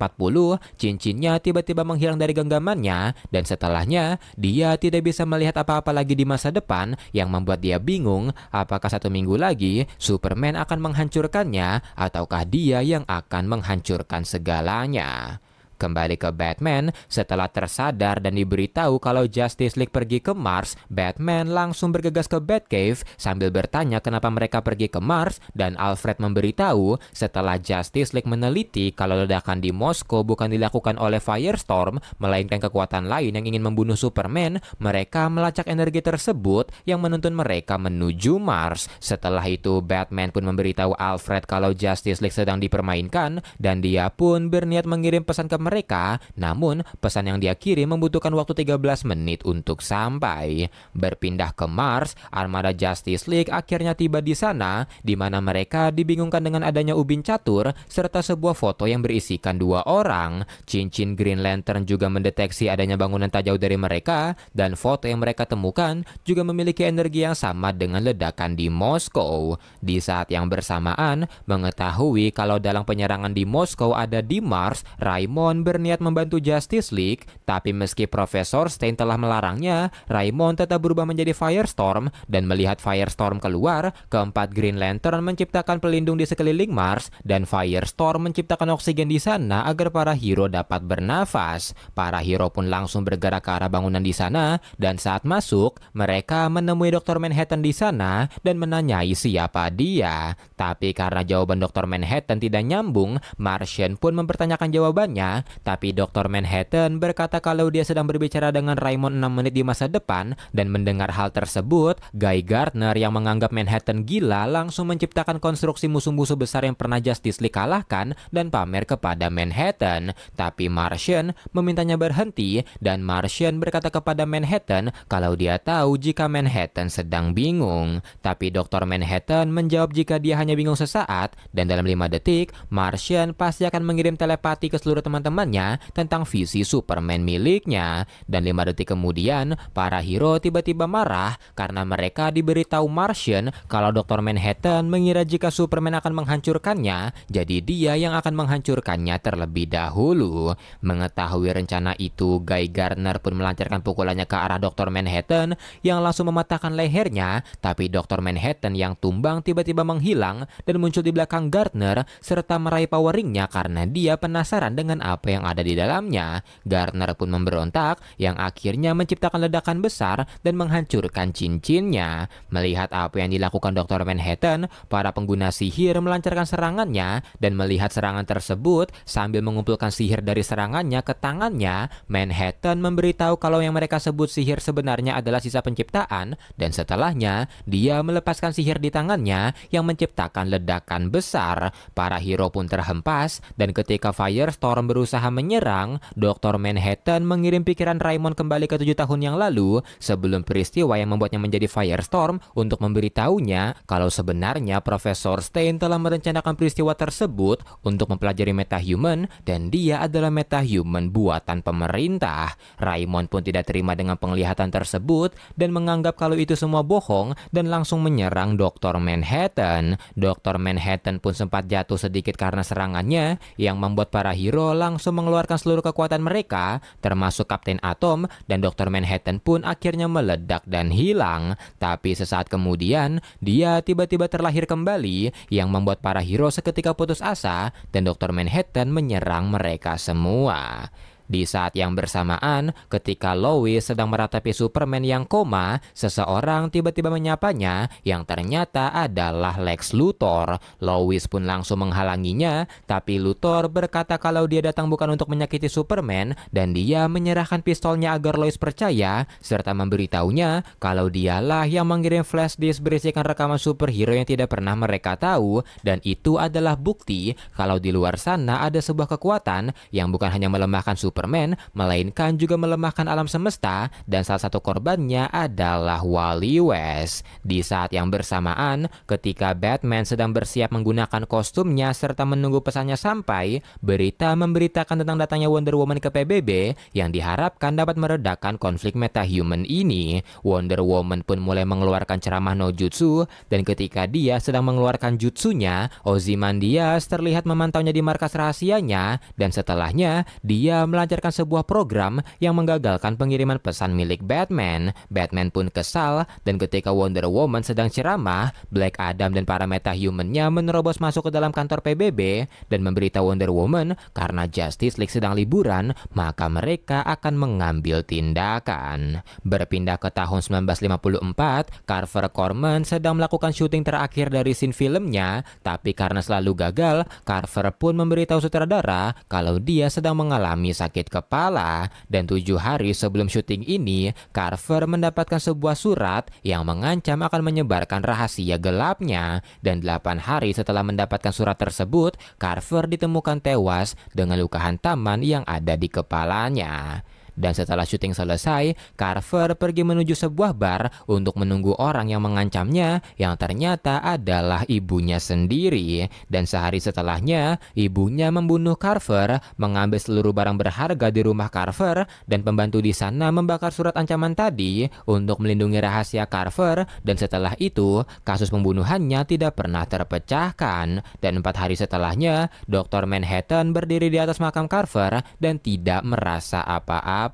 cincinnya tiba-tiba menghilang dari genggamannya, dan setelahnya dia tidak bisa melihat apa-apa lagi di masa depan, yang membuat dia bingung apakah 1 minggu lagi Superman akan menghancurkannya ataukah dia yang akan menghancurkan segalanya. Kembali ke Batman, setelah tersadar dan diberitahu kalau Justice League pergi ke Mars, Batman langsung bergegas ke Batcave sambil bertanya kenapa mereka pergi ke Mars, dan Alfred memberitahu setelah Justice League meneliti kalau ledakan di Moskow bukan dilakukan oleh Firestorm, melainkan kekuatan lain yang ingin membunuh Superman, mereka melacak energi tersebut yang menuntun mereka menuju Mars. Setelah itu, Batman pun memberitahu Alfred kalau Justice League sedang dipermainkan, dan dia pun berniat mengirim pesan ke mereka, namun pesan yang dia kirim membutuhkan waktu 13 menit untuk sampai. Berpindah ke Mars, armada Justice League akhirnya tiba di sana, di mana mereka dibingungkan dengan adanya ubin catur serta sebuah foto yang berisikan 2 orang. Cincin Green Lantern juga mendeteksi adanya bangunan tak jauh dari mereka, dan foto yang mereka temukan juga memiliki energi yang sama dengan ledakan di Moskow. Di saat yang bersamaan, mengetahui kalau dalam penyerangan di Moskow ada di Mars, Raymond berniat membantu Justice League, tapi meski Profesor Stein telah melarangnya, Raymond tetap berubah menjadi Firestorm, dan melihat Firestorm keluar, keempat Green Lantern menciptakan pelindung di sekeliling Mars, dan Firestorm menciptakan oksigen di sana agar para hero dapat bernafas. Para hero pun langsung bergerak ke arah bangunan di sana, dan saat masuk, mereka menemui Dr. Manhattan di sana dan menanyai siapa dia. Tapi karena jawaban Dr. Manhattan tidak nyambung, Martian pun mempertanyakan jawabannya. Tapi Dr. Manhattan berkata kalau dia sedang berbicara dengan Raymond 6 menit di masa depan, dan mendengar hal tersebut, Guy Gardner yang menganggap Manhattan gila langsung menciptakan konstruksi musuh-musuh besar yang pernah Justice League kalahkan dan pamer kepada Manhattan. Tapi Martian memintanya berhenti, dan Martian berkata kepada Manhattan kalau dia tahu jika Manhattan sedang bingung. Tapi Dr. Manhattan menjawab jika dia hanya bingung sesaat, dan dalam 5 detik, Martian pasti akan mengirim telepati ke seluruh teman-temannya tentang visi Superman miliknya. Dan 5 detik kemudian, para hero tiba-tiba marah karena mereka diberitahu Martian kalau Dr. Manhattan mengira jika Superman akan menghancurkannya, jadi dia yang akan menghancurkannya terlebih dahulu. Mengetahui rencana itu, Guy Gardner pun melancarkan pukulannya ke arah Dr. Manhattan yang langsung mematahkan lehernya, tapi Dr. Manhattan yang tumbang tiba-tiba menghilang dan muncul di belakang Gardner serta meraih power ring-nya karena dia penasaran dengan apa yang ada di dalamnya. Gardner pun memberontak, yang akhirnya menciptakan ledakan besar dan menghancurkan cincinnya. Melihat apa yang dilakukan Dr. Manhattan, para pengguna sihir melancarkan serangannya, dan melihat serangan tersebut sambil mengumpulkan sihir dari serangannya ke tangannya, Manhattan memberitahu kalau yang mereka sebut sihir sebenarnya adalah sisa penciptaan, dan setelahnya dia melepaskan sihir di tangannya yang menciptakan ledakan besar. Para hero pun terhempas, dan ketika Firestorm berusaha menyerang, Dr. Manhattan mengirim pikiran Raymond kembali ke 7 tahun yang lalu sebelum peristiwa yang membuatnya menjadi Firestorm untuk memberitahunya kalau sebenarnya Profesor Stein telah merencanakan peristiwa tersebut untuk mempelajari metahuman, dan dia adalah metahuman buatan pemerintah. Raymond pun tidak terima dengan penglihatan tersebut dan menganggap kalau itu semua bohong dan langsung menyerang Dr. Manhattan. Dr. Manhattan pun sempat jatuh sedikit karena serangannya, yang membuat para hero langsung mengeluarkan seluruh kekuatan mereka, termasuk Kapten Atom, dan Dr. Manhattan pun akhirnya meledak dan hilang. Tapi sesaat kemudian, dia tiba-tiba terlahir kembali, yang membuat para hero seketika putus asa, dan Dr. Manhattan menyerang mereka semua. Di saat yang bersamaan, ketika Lois sedang meratapi Superman yang koma, seseorang tiba-tiba menyapanya yang ternyata adalah Lex Luthor. Lois pun langsung menghalanginya, tapi Luthor berkata kalau dia datang bukan untuk menyakiti Superman, dan dia menyerahkan pistolnya agar Lois percaya, serta memberitahunya kalau dialah yang mengirim flash disk berisikan rekaman superhero yang tidak pernah mereka tahu, dan itu adalah bukti kalau di luar sana ada sebuah kekuatan yang bukan hanya melemahkan Superman, Superman, melainkan juga melemahkan alam semesta, dan salah satu korbannya adalah Wally West. Di saat yang bersamaan, ketika Batman sedang bersiap menggunakan kostumnya serta menunggu pesannya sampai, berita memberitakan tentang datangnya Wonder Woman ke PBB yang diharapkan dapat meredakan konflik metahuman ini. Wonder Woman pun mulai mengeluarkan ceramah no jutsu, dan ketika dia sedang mengeluarkan jutsunya, Ozymandias terlihat memantaunya di markas rahasianya, dan setelahnya dia melancarkan sebuah program yang menggagalkan pengiriman pesan milik Batman. Batman pun kesal, dan ketika Wonder Woman sedang ceramah, Black Adam dan para metahumannya menerobos masuk ke dalam kantor PBB dan memberitahu Wonder Woman karena Justice League sedang liburan, maka mereka akan mengambil tindakan. Berpindah ke tahun 1954, Carver Corman sedang melakukan syuting terakhir dari scene filmnya, tapi karena selalu gagal, Carver pun memberitahu sutradara kalau dia sedang mengalami sakit kepala. Dan 7 hari sebelum syuting ini, Carver mendapatkan sebuah surat yang mengancam akan menyebarkan rahasia gelapnya. Dan 8 hari setelah mendapatkan surat tersebut, Carver ditemukan tewas dengan luka hantaman yang ada di kepalanya. Dan setelah syuting selesai, Carver pergi menuju sebuah bar untuk menunggu orang yang mengancamnya, yang ternyata adalah ibunya sendiri. Dan sehari setelahnya, ibunya membunuh Carver, mengambil seluruh barang berharga di rumah Carver, dan pembantu di sana membakar surat ancaman tadi untuk melindungi rahasia Carver. Dan setelah itu, kasus pembunuhannya tidak pernah terpecahkan. Dan 4 hari setelahnya, Dr. Manhattan berdiri di atas makam Carver dan tidak merasa apa-apa.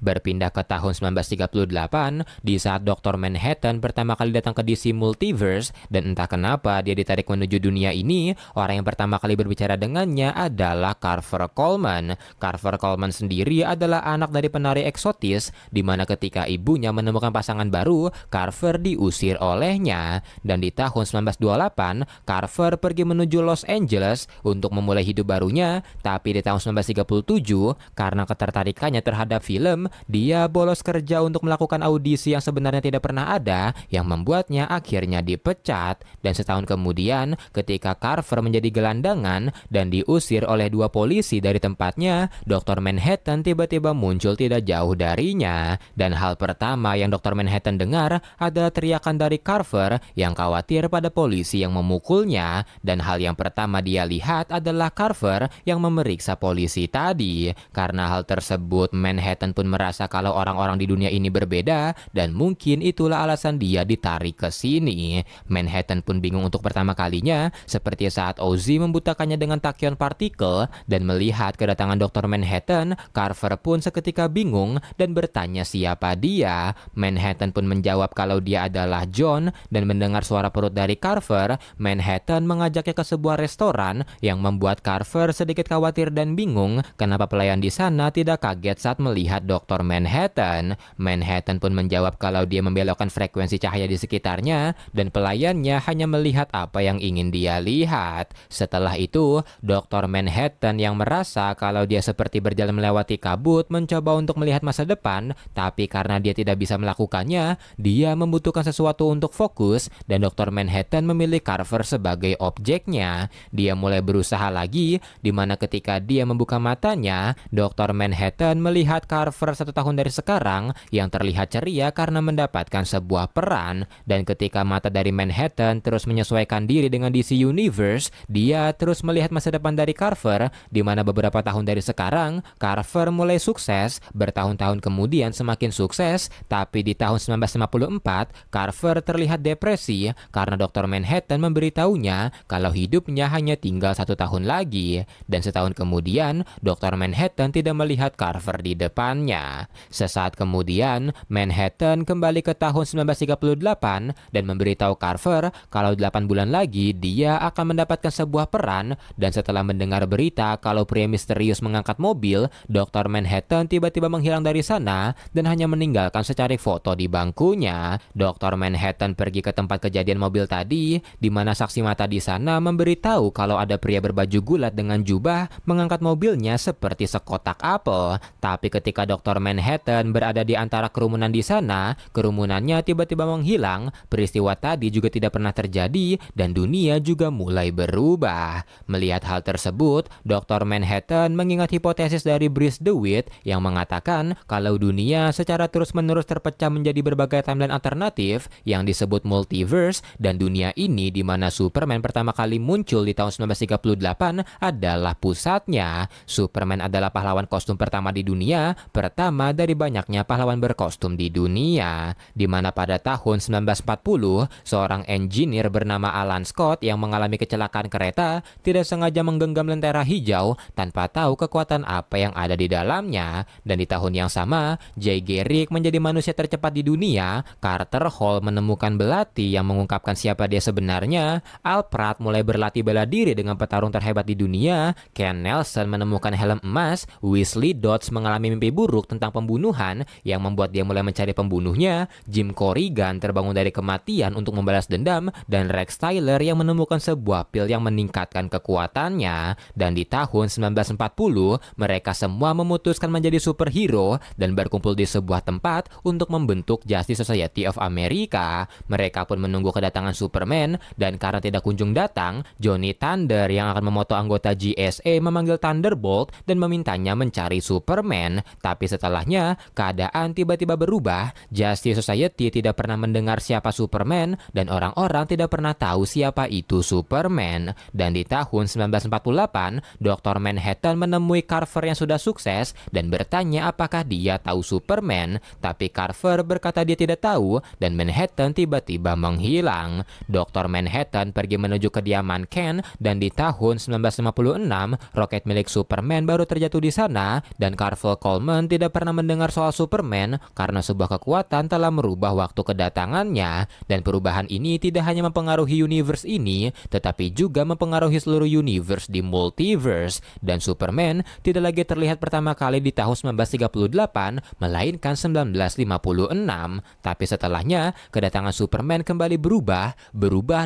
Berpindah ke tahun 1938, di saat Dr. Manhattan pertama kali datang ke DC Multiverse, dan entah kenapa dia ditarik menuju dunia ini, orang yang pertama kali berbicara dengannya adalah Carver Coleman. Carver Coleman sendiri adalah anak dari penari eksotis, di mana ketika ibunya menemukan pasangan baru, Carver diusir olehnya. Dan di tahun 1928, Carver pergi menuju Los Angeles untuk memulai hidup barunya, tapi di tahun 1937, karena ketertarikannya terhadap film, dia bolos kerja untuk melakukan audisi yang sebenarnya tidak pernah ada, yang membuatnya akhirnya dipecat. Dan setahun kemudian, ketika Carver menjadi gelandangan dan diusir oleh 2 polisi dari tempatnya, Dr. Manhattan tiba-tiba muncul tidak jauh darinya. Dan hal pertama yang Dr. Manhattan dengar adalah teriakan dari Carver yang khawatir pada polisi yang memukulnya. Dan hal yang pertama dia lihat adalah Carver yang memeriksa polisi tadi. Karena hal tersebut, Manhattan pun merasa kalau orang-orang di dunia ini berbeda, dan mungkin itulah alasan dia ditarik ke sini. Manhattan pun bingung untuk pertama kalinya, seperti saat Ozzy membutakannya dengan tachyon partikel. Dan melihat kedatangan Dr. Manhattan, Carver pun seketika bingung dan bertanya siapa dia. Manhattan pun menjawab kalau dia adalah John, dan mendengar suara perut dari Carver, Manhattan mengajaknya ke sebuah restoran yang membuat Carver sedikit khawatir dan bingung kenapa pelayan di sana tidak kaget saat melihat Dr. Manhattan. Manhattan pun menjawab kalau dia membelokkan frekuensi cahaya di sekitarnya, dan pelayannya hanya melihat apa yang ingin dia lihat. Setelah itu, Dr. Manhattan yang merasa kalau dia seperti berjalan melewati kabut mencoba untuk melihat masa depan, tapi karena dia tidak bisa melakukannya, dia membutuhkan sesuatu untuk fokus, dan Dr. Manhattan memilih Carver sebagai objeknya. Dia mulai berusaha lagi, di mana ketika dia membuka matanya, Dr. Manhattan melihat Carver 1 tahun dari sekarang yang terlihat ceria karena mendapatkan sebuah peran. Dan ketika mata dari Manhattan terus menyesuaikan diri dengan DC Universe, dia terus melihat masa depan dari Carver, di mana beberapa tahun dari sekarang Carver mulai sukses, bertahun-tahun kemudian semakin sukses, tapi di tahun 1954 Carver terlihat depresi karena Dr. Manhattan memberitahunya kalau hidupnya hanya tinggal 1 tahun lagi. Dan setahun kemudian Dr. Manhattan tidak melihat Carver di depannya. Sesaat kemudian, Manhattan kembali ke tahun 1938 dan memberitahu Carver kalau 8 bulan lagi dia akan mendapatkan sebuah peran. Dan setelah mendengar berita kalau pria misterius mengangkat mobil, Dr. Manhattan tiba-tiba menghilang dari sana dan hanya meninggalkan secari foto di bangkunya. Dr. Manhattan pergi ke tempat kejadian mobil tadi, di mana saksi mata di sana memberitahu kalau ada pria berbaju gulat dengan jubah mengangkat mobilnya seperti sekotak apel. Tapi Tapi ketika Dr. Manhattan berada di antara kerumunan di sana, kerumunannya tiba-tiba menghilang, peristiwa tadi juga tidak pernah terjadi, dan dunia juga mulai berubah. Melihat hal tersebut, Dr. Manhattan mengingat hipotesis dari Bruce DeWitt yang mengatakan kalau dunia secara terus-menerus terpecah menjadi berbagai timeline alternatif yang disebut multiverse, dan dunia ini di mana Superman pertama kali muncul di tahun 1938 adalah pusatnya. Superman adalah pahlawan kostum pertama di dunia, pertama dari banyaknya pahlawan berkostum di dunia, di mana pada tahun 1940 seorang engineer bernama Alan Scott yang mengalami kecelakaan kereta tidak sengaja menggenggam lentera hijau tanpa tahu kekuatan apa yang ada di dalamnya, dan di tahun yang sama Jay Garrick menjadi manusia tercepat di dunia. Carter Hall menemukan belati yang mengungkapkan siapa dia sebenarnya. Al Pratt mulai berlatih bela diri dengan petarung terhebat di dunia. Ken Nelson menemukan helm emas. Wesley Dodds mengalami mimpi buruk tentang pembunuhan yang membuat dia mulai mencari pembunuhnya. Jim Corrigan terbangun dari kematian untuk membalas dendam, dan Rex Tyler yang menemukan sebuah pil yang meningkatkan kekuatannya. Dan di tahun 1940, mereka semua memutuskan menjadi superhero dan berkumpul di sebuah tempat untuk membentuk Justice Society of America. Mereka pun menunggu kedatangan Superman, dan karena tidak kunjung datang, Johnny Thunder yang akan memoto anggota GSA memanggil Thunderbolt dan memintanya mencari Superman. Tapi setelahnya, keadaan tiba-tiba berubah. Justice Society tidak pernah mendengar siapa Superman, dan orang-orang tidak pernah tahu siapa itu Superman. Dan di tahun 1948, Dr. Manhattan menemui Carver yang sudah sukses dan bertanya apakah dia tahu Superman. Tapi Carver berkata dia tidak tahu, dan Manhattan tiba-tiba menghilang. Dr. Manhattan pergi menuju kediaman Ken, dan di tahun 1956, roket milik Superman baru terjatuh di sana, dan Carvel Coleman tidak pernah mendengar soal Superman karena sebuah kekuatan telah merubah waktu kedatangannya. Dan perubahan ini tidak hanya mempengaruhi universe ini, tetapi juga mempengaruhi seluruh universe di multiverse. Dan Superman tidak lagi terlihat pertama kali di tahun 1938, melainkan 1956. Tapi setelahnya, kedatangan Superman kembali berubah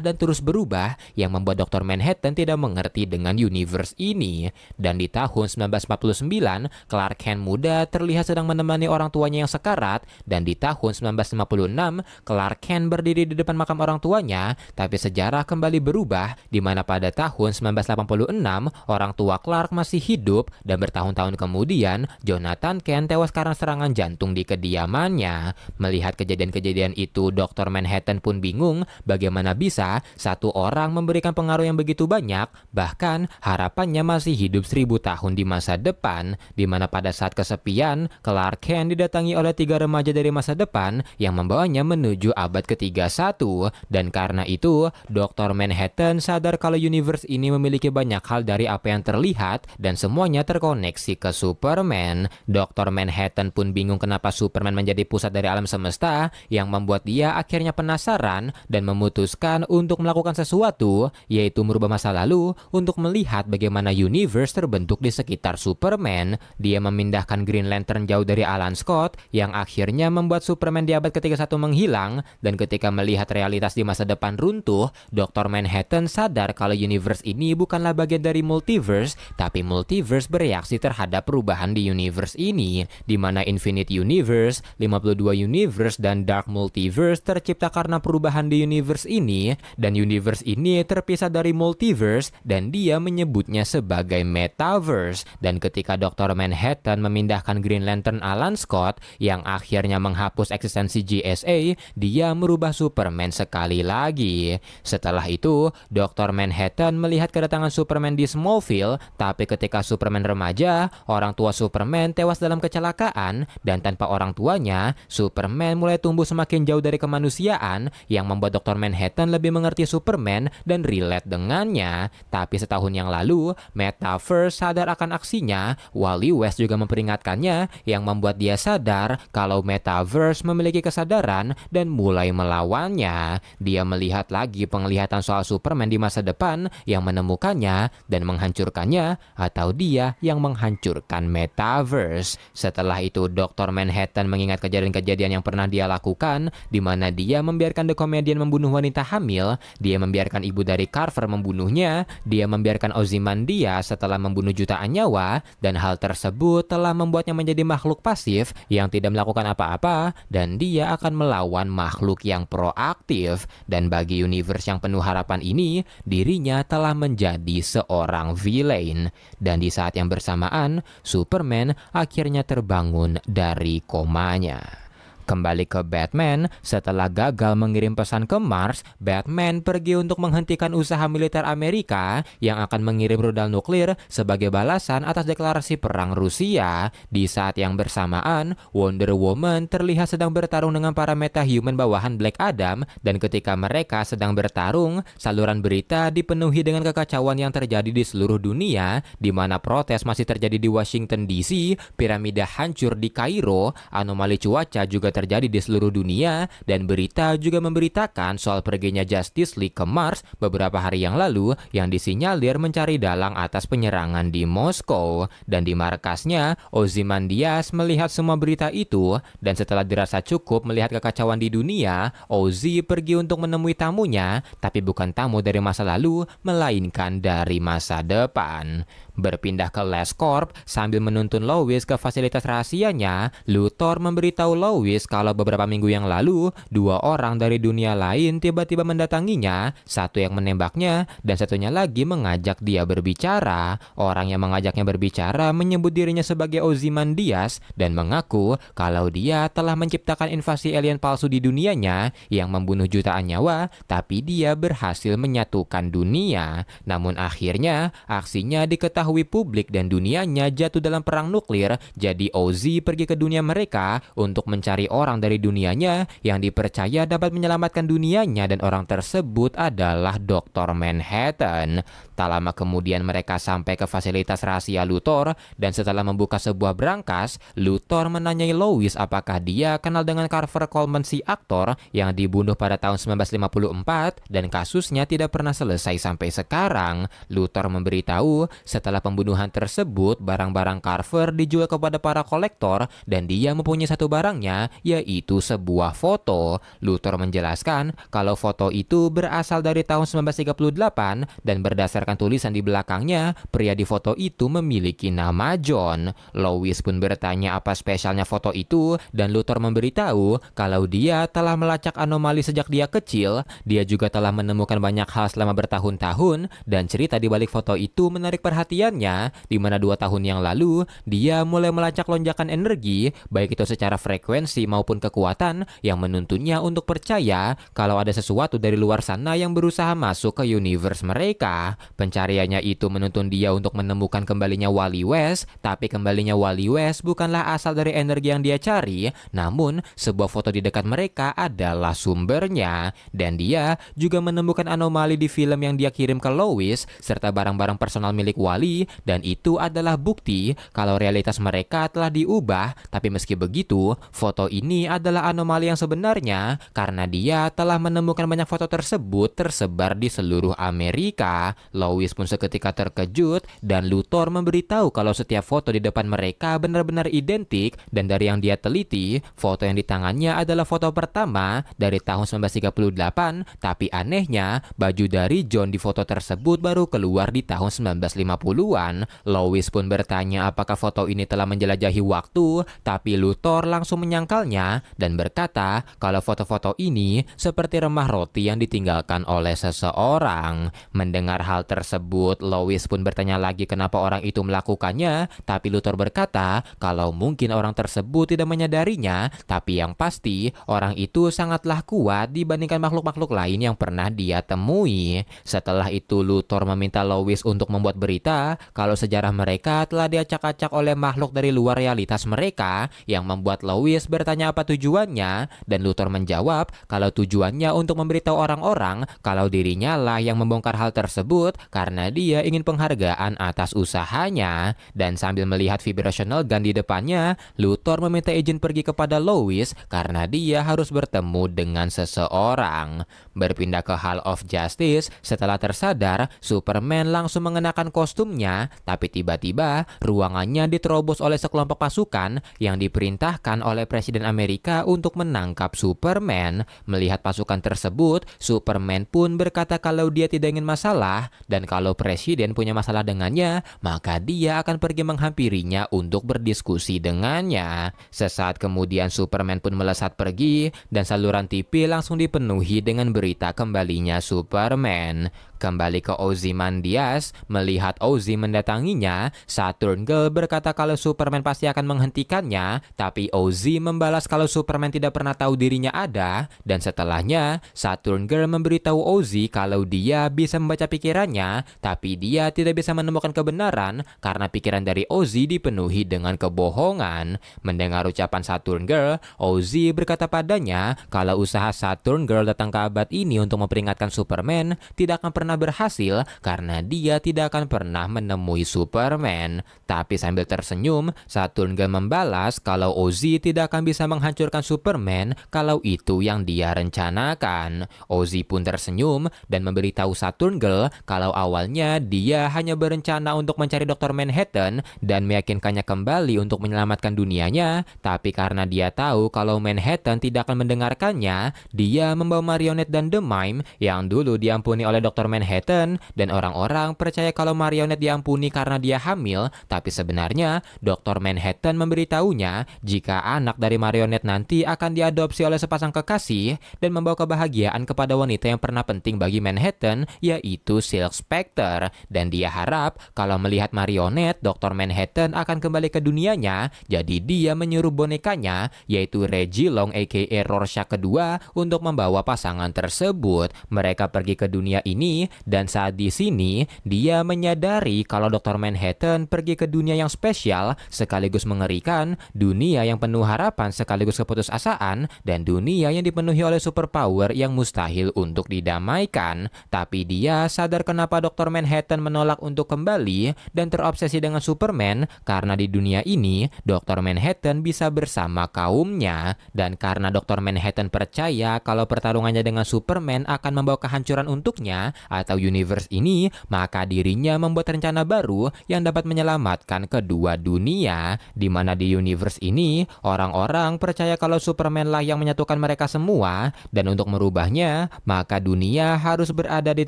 dan terus berubah, yang membuat Dr. Manhattan tidak mengerti dengan universe ini. Dan di tahun 1949, Clark Kent muda terlihat sedang menemani orang tuanya yang sekarat, dan di tahun 1956, Clark Kent berdiri di depan makam orang tuanya. Tapi sejarah kembali berubah, di mana pada tahun 1986, orang tua Clark masih hidup, dan bertahun-tahun kemudian, Jonathan Kent tewas karena serangan jantung di kediamannya. Melihat kejadian-kejadian itu, Dr. Manhattan pun bingung bagaimana bisa satu orang memberikan pengaruh yang begitu banyak, bahkan harapannya masih hidup 1000 tahun di masa depan, di mana pada saat kesepian, Clark Kent didatangi oleh 3 remaja dari masa depan yang membawanya menuju abad ke-31. Dan karena itu, Dr. Manhattan sadar kalau universe ini memiliki banyak hal dari apa yang terlihat, dan semuanya terkoneksi ke Superman. Dr. Manhattan pun bingung kenapa Superman menjadi pusat dari alam semesta, yang membuat dia akhirnya penasaran dan memutuskan untuk melakukan sesuatu, yaitu merubah masa lalu untuk melihat bagaimana universe terbentuk di sekitar Superman. Dia memindahkan Green Lantern jauh dari Alan Scott, yang akhirnya membuat Superman di abad ke-31 menghilang. Dan ketika melihat realitas di masa depan runtuh, Dr. Manhattan sadar kalau universe ini bukanlah bagian dari multiverse, tapi multiverse bereaksi terhadap perubahan di universe ini, di mana Infinite Universe, 52 Universe, dan Dark Multiverse tercipta karena perubahan di universe ini, dan universe ini terpisah dari multiverse, dan dia menyebutnya sebagai metaverse. Dan ketika Dr. Manhattan memindahkan Green Lantern Alan Scott, yang akhirnya menghapus eksistensi GSA, dia merubah Superman sekali lagi. Setelah itu, Dr. Manhattan melihat kedatangan Superman di Smallville, tapi ketika Superman remaja, orang tua Superman tewas dalam kecelakaan, dan tanpa orang tuanya, Superman mulai tumbuh semakin jauh dari kemanusiaan, yang membuat Dr. Manhattan lebih mengerti Superman dan relate dengannya. Tapi setahun yang lalu, Metaverse sadar akan aksinya. Wally West juga memperingatkannya, yang membuat dia sadar kalau Metaverse memiliki kesadaran dan mulai melawannya. Dia melihat lagi penglihatan soal Superman di masa depan, yang menemukannya dan menghancurkannya, atau dia yang menghancurkan Metaverse. Setelah itu, Dr. Manhattan mengingat kejadian-kejadian yang pernah dia lakukan, di mana dia membiarkan The Comedian membunuh wanita hamil, dia membiarkan ibu dari Carver membunuhnya, dia membiarkan Ozymandias setelah membunuh jutaan nyawa, dan hal tersebut telah telah membuatnya menjadi makhluk pasif yang tidak melakukan apa-apa, dan dia akan melawan makhluk yang proaktif. Dan bagi universe yang penuh harapan ini, dirinya telah menjadi seorang villain. Dan di saat yang bersamaan, Superman akhirnya terbangun dari komanya. Kembali ke Batman, setelah gagal mengirim pesan ke Mars, Batman pergi untuk menghentikan usaha militer Amerika yang akan mengirim rudal nuklir sebagai balasan atas deklarasi perang Rusia. Di saat yang bersamaan, Wonder Woman terlihat sedang bertarung dengan para metahuman bawahan Black Adam, dan ketika mereka sedang bertarung, saluran berita dipenuhi dengan kekacauan yang terjadi di seluruh dunia, di mana protes masih terjadi di Washington DC, piramida hancur di Kairo, anomali cuaca juga terjadi di seluruh dunia, dan berita juga memberitakan soal perginya Justice League ke Mars beberapa hari yang lalu yang disinyalir mencari dalang atas penyerangan di Moskow. Dan di markasnya, Ozymandias melihat semua berita itu, dan setelah dirasa cukup melihat kekacauan di dunia, Ozzy pergi untuk menemui tamunya, tapi bukan tamu dari masa lalu, melainkan dari masa depan. Berpindah ke LessCorp sambil menuntun Lois ke fasilitas rahasianya, Luthor memberitahu Lois kalau beberapa minggu yang lalu, dua orang dari dunia lain tiba-tiba mendatanginya, satu yang menembaknya dan satunya lagi mengajak dia berbicara. Orang yang mengajaknya berbicara menyebut dirinya sebagai Ozymandias dan mengaku kalau dia telah menciptakan invasi alien palsu di dunianya yang membunuh jutaan nyawa, tapi dia berhasil menyatukan dunia. Namun akhirnya aksinya diketahui publik dan dunianya jatuh dalam perang nuklir. Jadi Ozzy pergi ke dunia mereka untuk mencari orang dari dunianya yang dipercaya dapat menyelamatkan dunianya, dan orang tersebut adalah Dr. Manhattan. Tak lama kemudian mereka sampai ke fasilitas rahasia Luthor, dan setelah membuka sebuah brankas, Luthor menanyai Lois apakah dia kenal dengan Carver Coleman, si aktor yang dibunuh pada tahun 1954 dan kasusnya tidak pernah selesai sampai sekarang. Luthor memberitahu setelah pembunuhan tersebut, barang-barang Carver dijual kepada para kolektor dan dia mempunyai satu barangnya, yaitu sebuah foto. Luthor menjelaskan kalau foto itu berasal dari tahun 1938 dan berdasarkan tulisan di belakangnya, pria di foto itu memiliki nama John. Lois pun bertanya apa spesialnya foto itu, dan Luthor memberitahu kalau dia telah melacak anomali sejak dia kecil. Dia juga telah menemukan banyak hal selama bertahun-tahun, dan cerita di balik foto itu menarik perhatiannya, di mana 2 tahun yang lalu dia mulai melacak lonjakan energi, baik itu secara frekuensi maupun kekuatan, yang menuntunnya untuk percaya kalau ada sesuatu dari luar sana yang berusaha masuk ke universe mereka. Pencariannya itu menuntun dia untuk menemukan kembalinya Wally West, tapi kembalinya Wally West bukanlah asal dari energi yang dia cari, namun sebuah foto di dekat mereka adalah sumbernya. Dan dia juga menemukan anomali di film yang dia kirim ke Lois serta barang-barang personal milik Wally, dan itu adalah bukti kalau realitas mereka telah diubah. Tapi meski begitu, foto ini adalah anomali yang sebenarnya karena dia telah menemukan banyak foto tersebut tersebar di seluruh Amerika. Lois pun seketika terkejut, dan Luthor memberitahu kalau setiap foto di depan mereka benar-benar identik, dan dari yang dia teliti, foto yang di tangannya adalah foto pertama dari tahun 1938, tapi anehnya baju dari John di foto tersebut baru keluar di tahun 1950-an. Lois pun bertanya apakah foto ini telah menjelajahi waktu, tapi Luthor langsung menyangkalnya dan berkata kalau foto-foto ini seperti remah roti yang ditinggalkan oleh seseorang. Mendengar hal tersebut, Lois pun bertanya lagi kenapa orang itu melakukannya, tapi Luthor berkata kalau mungkin orang tersebut tidak menyadarinya, tapi yang pasti orang itu sangatlah kuat dibandingkan makhluk-makhluk lain yang pernah dia temui. Setelah itu Luthor meminta Lois untuk membuat berita kalau sejarah mereka telah diacak-acak oleh makhluk dari luar realitas mereka, yang membuat Lois bertanya apa tujuannya, dan Luthor menjawab kalau tujuannya untuk memberitahu orang-orang kalau dirinya lah yang membongkar hal tersebut karena dia ingin penghargaan atas usahanya. Dan sambil melihat vibrational gun di depannya, Luthor meminta izin pergi kepada Lois karena dia harus bertemu dengan seseorang. Berpindah ke Hall of Justice, setelah tersadar, Superman langsung mengenakan kostumnya, tapi tiba-tiba ruangannya diterobos oleh sekelompok pasukan yang diperintahkan oleh Presiden Amerika untuk menangkap Superman. Melihat pasukan tersebut, Superman pun berkata kalau dia tidak ingin masalah dan kalau presiden punya masalah dengannya, maka dia akan pergi menghampirinya untuk berdiskusi dengannya. Sesaat kemudian Superman pun melesat pergi dan saluran TV langsung dipenuhi dengan berita kembalinya Superman. Kembali ke Ozymandias, melihat Ozzy mendatanginya, Saturn Girl berkata kalau Superman pasti akan menghentikannya, tapi Ozzy membalas kalau Superman tidak pernah tahu dirinya ada, dan setelahnya, Saturn Girl memberitahu Ozzy kalau dia bisa membaca pikirannya, tapi dia tidak bisa menemukan kebenaran karena pikiran dari Ozzy dipenuhi dengan kebohongan. Mendengar ucapan Saturn Girl, Ozzy berkata padanya kalau usaha Saturn Girl datang ke abad ini untuk memperingatkan Superman tidak akan pernah berhasil karena dia tidak akan pernah menemui Superman. Tapi sambil tersenyum, Saturn Girl membalas kalau Ozzy tidak akan bisa menghancurkan Superman kalau itu yang dia rencanakan. Ozzy pun tersenyum dan memberitahu Saturn Girl kalau awalnya dia hanya berencana untuk mencari Dr. Manhattan dan meyakinkannya kembali untuk menyelamatkan dunianya, tapi karena dia tahu kalau Manhattan tidak akan mendengarkannya, dia membawa Marionette dan The Mime yang dulu diampuni oleh Dr. Manhattan, dan orang-orang percaya kalau Marionette diampuni karena dia hamil, tapi sebenarnya Dr. Manhattan memberitahunya jika anak dari Marionette nanti akan diadopsi oleh sepasang kekasih dan membawa kebahagiaan kepada wanita yang pernah penting bagi Manhattan, yaitu Silk Spectre, dan dia harap kalau melihat Marionette, Dr. Manhattan akan kembali ke dunianya, jadi dia menyuruh bonekanya, yaitu Reggie Long aka Rorschach kedua, untuk membawa pasangan tersebut. Mereka pergi ke dunia ini, dan saat di sini, dia menyadari kalau Dr. Manhattan pergi ke dunia yang spesial sekaligus mengerikan, dunia yang penuh harapan sekaligus keputusasaan, dan dunia yang dipenuhi oleh superpower yang mustahil untuk didamaikan. Tapi dia sadar kenapa Dr. Manhattan menolak untuk kembali dan terobsesi dengan Superman karena di dunia ini, Dr. Manhattan bisa bersama kaumnya. Dan karena Dr. Manhattan percaya kalau pertarungannya dengan Superman akan membawa kehancuran untuknya atau universe ini, maka dirinya membuat rencana baru yang dapat menyelamatkan kedua dunia, di mana di universe ini orang-orang percaya kalau Superman lah yang menyatukan mereka semua, dan untuk merubahnya maka dunia harus berada di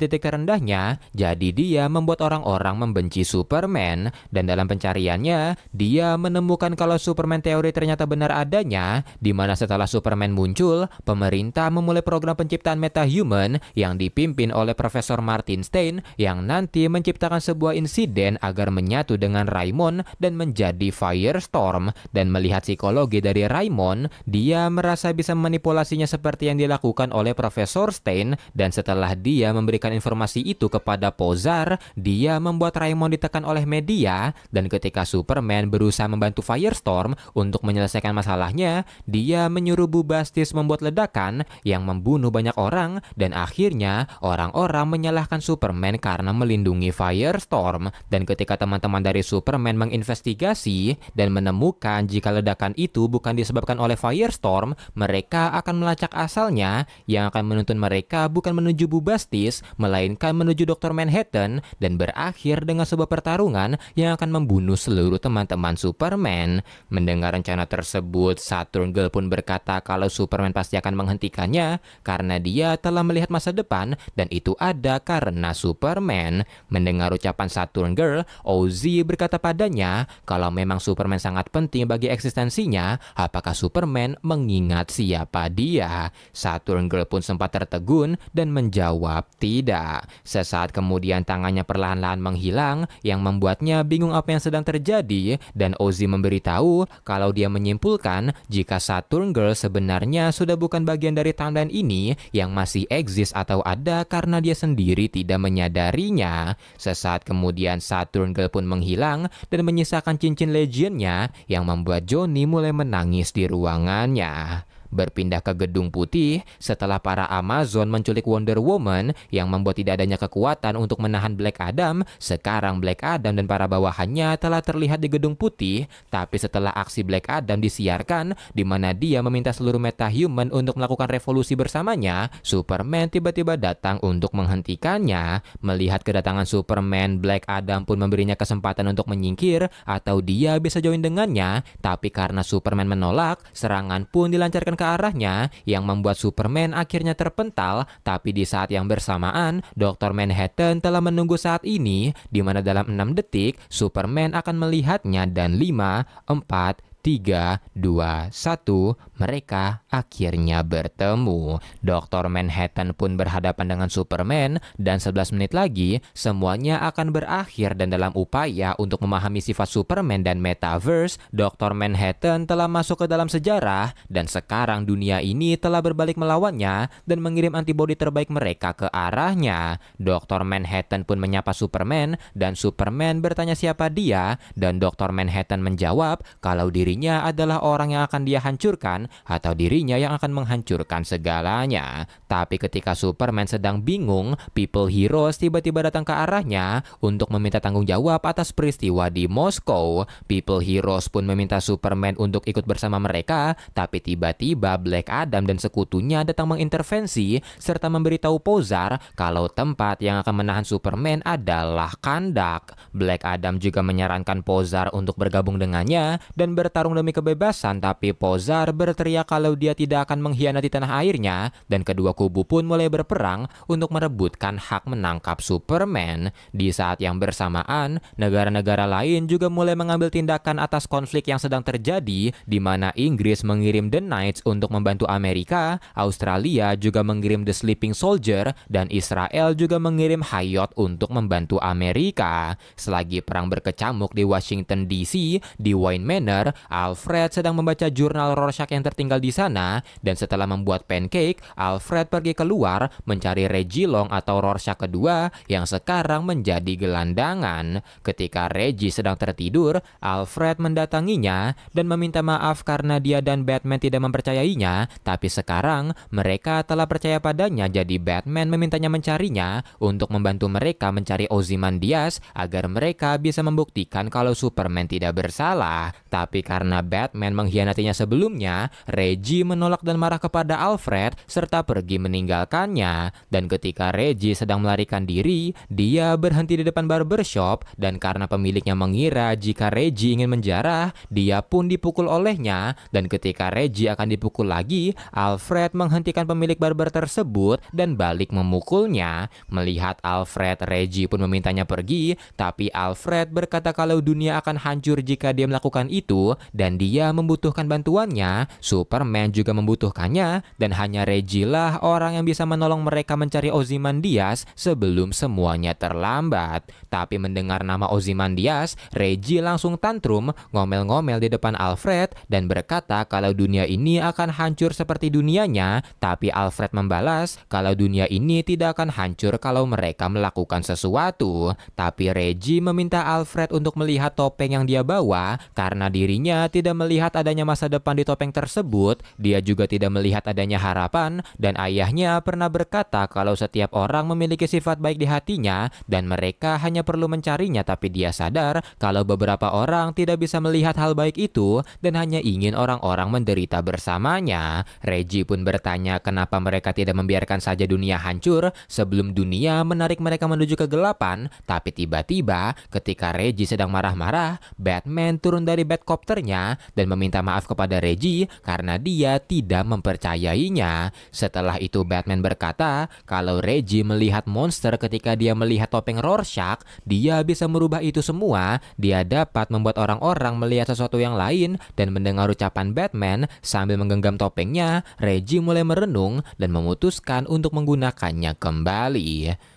titik terendahnya. Jadi dia membuat orang-orang membenci Superman, dan dalam pencariannya dia menemukan kalau Superman teori ternyata benar adanya, di mana setelah Superman muncul, pemerintah memulai program penciptaan metahuman yang dipimpin oleh Profesor Martin Stein yang nanti menciptakan sebuah insiden agar menyatu dengan Raimon dan menjadi Firestorm. Dan melihat psikologi dari Raimon, dia merasa bisa memanipulasinya seperti yang dilakukan oleh Profesor Stein, dan setelah dia memberikan informasi itu kepada Pozar, dia membuat Raimon ditekan oleh media, dan ketika Superman berusaha membantu Firestorm untuk menyelesaikan masalahnya, dia menyuruh Bubastis membuat ledakan yang membunuh banyak orang, dan akhirnya orang-orang menyalahkan Superman karena melindungi Firestorm. Dan ketika teman-teman dari Superman menginvestigasi dan menemukan jika ledakan itu bukan disebabkan oleh Firestorm, mereka akan melacak asalnya yang akan menuntun mereka bukan menuju Bubastis, melainkan menuju Dr. Manhattan, dan berakhir dengan sebuah pertarungan yang akan membunuh seluruh teman-teman Superman. Mendengar rencana tersebut, Saturn Girl pun berkata kalau Superman pasti akan menghentikannya karena dia telah melihat masa depan, dan itu ada karena Superman. Mendengar ucapan Saturn Girl, Ozzy berkata padanya kalau memang Superman sangat penting bagi eksistensinya, apakah Superman mengingat siapa dia? Saturn Girl pun sempat tertegun dan menjawab tidak. Sesaat kemudian tangannya perlahan-lahan menghilang yang membuatnya bingung apa yang sedang terjadi, dan Ozzy memberitahu kalau dia menyimpulkan jika Saturn Girl sebenarnya sudah bukan bagian dari timeline ini yang masih eksis atau ada karena dia sendiri tidak menyadarinya. Sesaat kemudian Saturn Girl pun menghilang dan menyisakan cincin legionnya yang membuat Johnny mulai menangis di ruangannya. Berpindah ke Gedung Putih setelah para Amazon menculik Wonder Woman yang membuat tidak adanya kekuatan untuk menahan Black Adam. Sekarang Black Adam dan para bawahannya telah terlihat di Gedung Putih, tapi setelah aksi Black Adam disiarkan di mana dia meminta seluruh metahuman untuk melakukan revolusi bersamanya, Superman tiba-tiba datang untuk menghentikannya. Melihat kedatangan Superman, Black Adam pun memberinya kesempatan untuk menyingkir atau dia bisa join dengannya, tapi karena Superman menolak, serangan pun dilancarkan ke arahnya yang membuat Superman akhirnya terpental, tapi di saat yang bersamaan, Dr. Manhattan telah menunggu saat ini, di mana dalam 6 detik, Superman akan melihatnya dan 5, 4, 3, 2, 1, mereka akhirnya bertemu. Dr. Manhattan pun berhadapan dengan Superman dan 11 menit lagi semuanya akan berakhir, dan dalam upaya untuk memahami sifat Superman dan Metaverse, Dr. Manhattan telah masuk ke dalam sejarah dan sekarang dunia ini telah berbalik melawannya dan mengirim antibodi terbaik mereka ke arahnya. Dr. Manhattan pun menyapa Superman dan Superman bertanya siapa dia, dan Dr. Manhattan menjawab kalau dirinya adalah orang yang akan dia hancurkan atau dirinya yang akan menghancurkan segalanya. Tapi ketika Superman sedang bingung, People Heroes tiba-tiba datang ke arahnya untuk meminta tanggung jawab atas peristiwa di Moskow. People Heroes pun meminta Superman untuk ikut bersama mereka, tapi tiba-tiba Black Adam dan sekutunya datang mengintervensi serta memberitahu Pozar kalau tempat yang akan menahan Superman adalah Kandak. Black Adam juga menyarankan Pozar untuk bergabung dengannya dan bertarung demi kebebasan, tapi Pozar berteriak kalau dia tidak akan mengkhianati tanah airnya, dan kedua kubu pun mulai berperang untuk merebutkan hak menangkap Superman. Di saat yang bersamaan, negara-negara lain juga mulai mengambil tindakan atas konflik yang sedang terjadi, di mana Inggris mengirim The Knights untuk membantu Amerika, Australia juga mengirim The Sleeping Soldier, dan Israel juga mengirim Hayot untuk membantu Amerika. Selagi perang berkecamuk di Washington DC, di Wayne Manor, Alfred sedang membaca jurnal Rorschach yang tertinggal di sana, dan setelah membuat pancake, Alfred pergi keluar mencari Reggie Long atau Rorschach kedua yang sekarang menjadi gelandangan. Ketika Reggie sedang tertidur, Alfred mendatanginya dan meminta maaf karena dia dan Batman tidak mempercayainya, tapi sekarang mereka telah percaya padanya, jadi Batman memintanya mencarinya untuk membantu mereka mencari Ozymandias agar mereka bisa membuktikan kalau Superman tidak bersalah. Tapi karena Batman mengkhianatinya sebelumnya, Reggie menolak dan marah kepada Alfred serta pergi meninggalkannya. Dan ketika Reggie sedang melarikan diri, dia berhenti di depan barbershop, dan karena pemiliknya mengira jika Reggie ingin menjarah, dia pun dipukul olehnya. Dan ketika Reggie akan dipukul lagi, Alfred menghentikan pemilik barber tersebut dan balik memukulnya. Melihat Alfred, Reggie pun memintanya pergi, tapi Alfred berkata kalau dunia akan hancur jika dia melakukan itu, dan dia membutuhkan bantuannya. Superman juga membutuhkannya, dan hanya Reggie lah orang yang bisa menolong mereka mencari Ozymandias sebelum semuanya terlambat. Tapi mendengar nama Ozymandias, Reggie langsung tantrum, ngomel-ngomel di depan Alfred dan berkata kalau dunia ini akan hancur seperti dunianya, tapi Alfred membalas kalau dunia ini tidak akan hancur kalau mereka melakukan sesuatu. Tapi Reggie meminta Alfred untuk melihat topeng yang dia bawa karena dirinya tidak melihat adanya masa depan di topeng tersebut. Dia juga tidak melihat adanya harapan, dan ayahnya pernah berkata kalau setiap orang memiliki sifat baik di hatinya dan mereka hanya perlu mencarinya, tapi dia sadar kalau beberapa orang tidak bisa melihat hal baik itu dan hanya ingin orang-orang menderita bersamanya. Reggie pun bertanya kenapa mereka tidak membiarkan saja dunia hancur sebelum dunia menarik mereka menuju kegelapan. Tapi tiba-tiba ketika Reggie sedang marah-marah, Batman turun dari Batcopternya dan meminta maaf kepada Reggie karena dia tidak mempercayainya. Setelah itu Batman berkata kalau Reggie melihat monster ketika dia melihat topeng Rorschach, dia bisa merubah itu semua. Dia dapat membuat orang-orang melihat sesuatu yang lain. Dan mendengar ucapan Batman sambil menggenggam topengnya, Reggie mulai merenung dan memutuskan untuk menggunakannya kembali.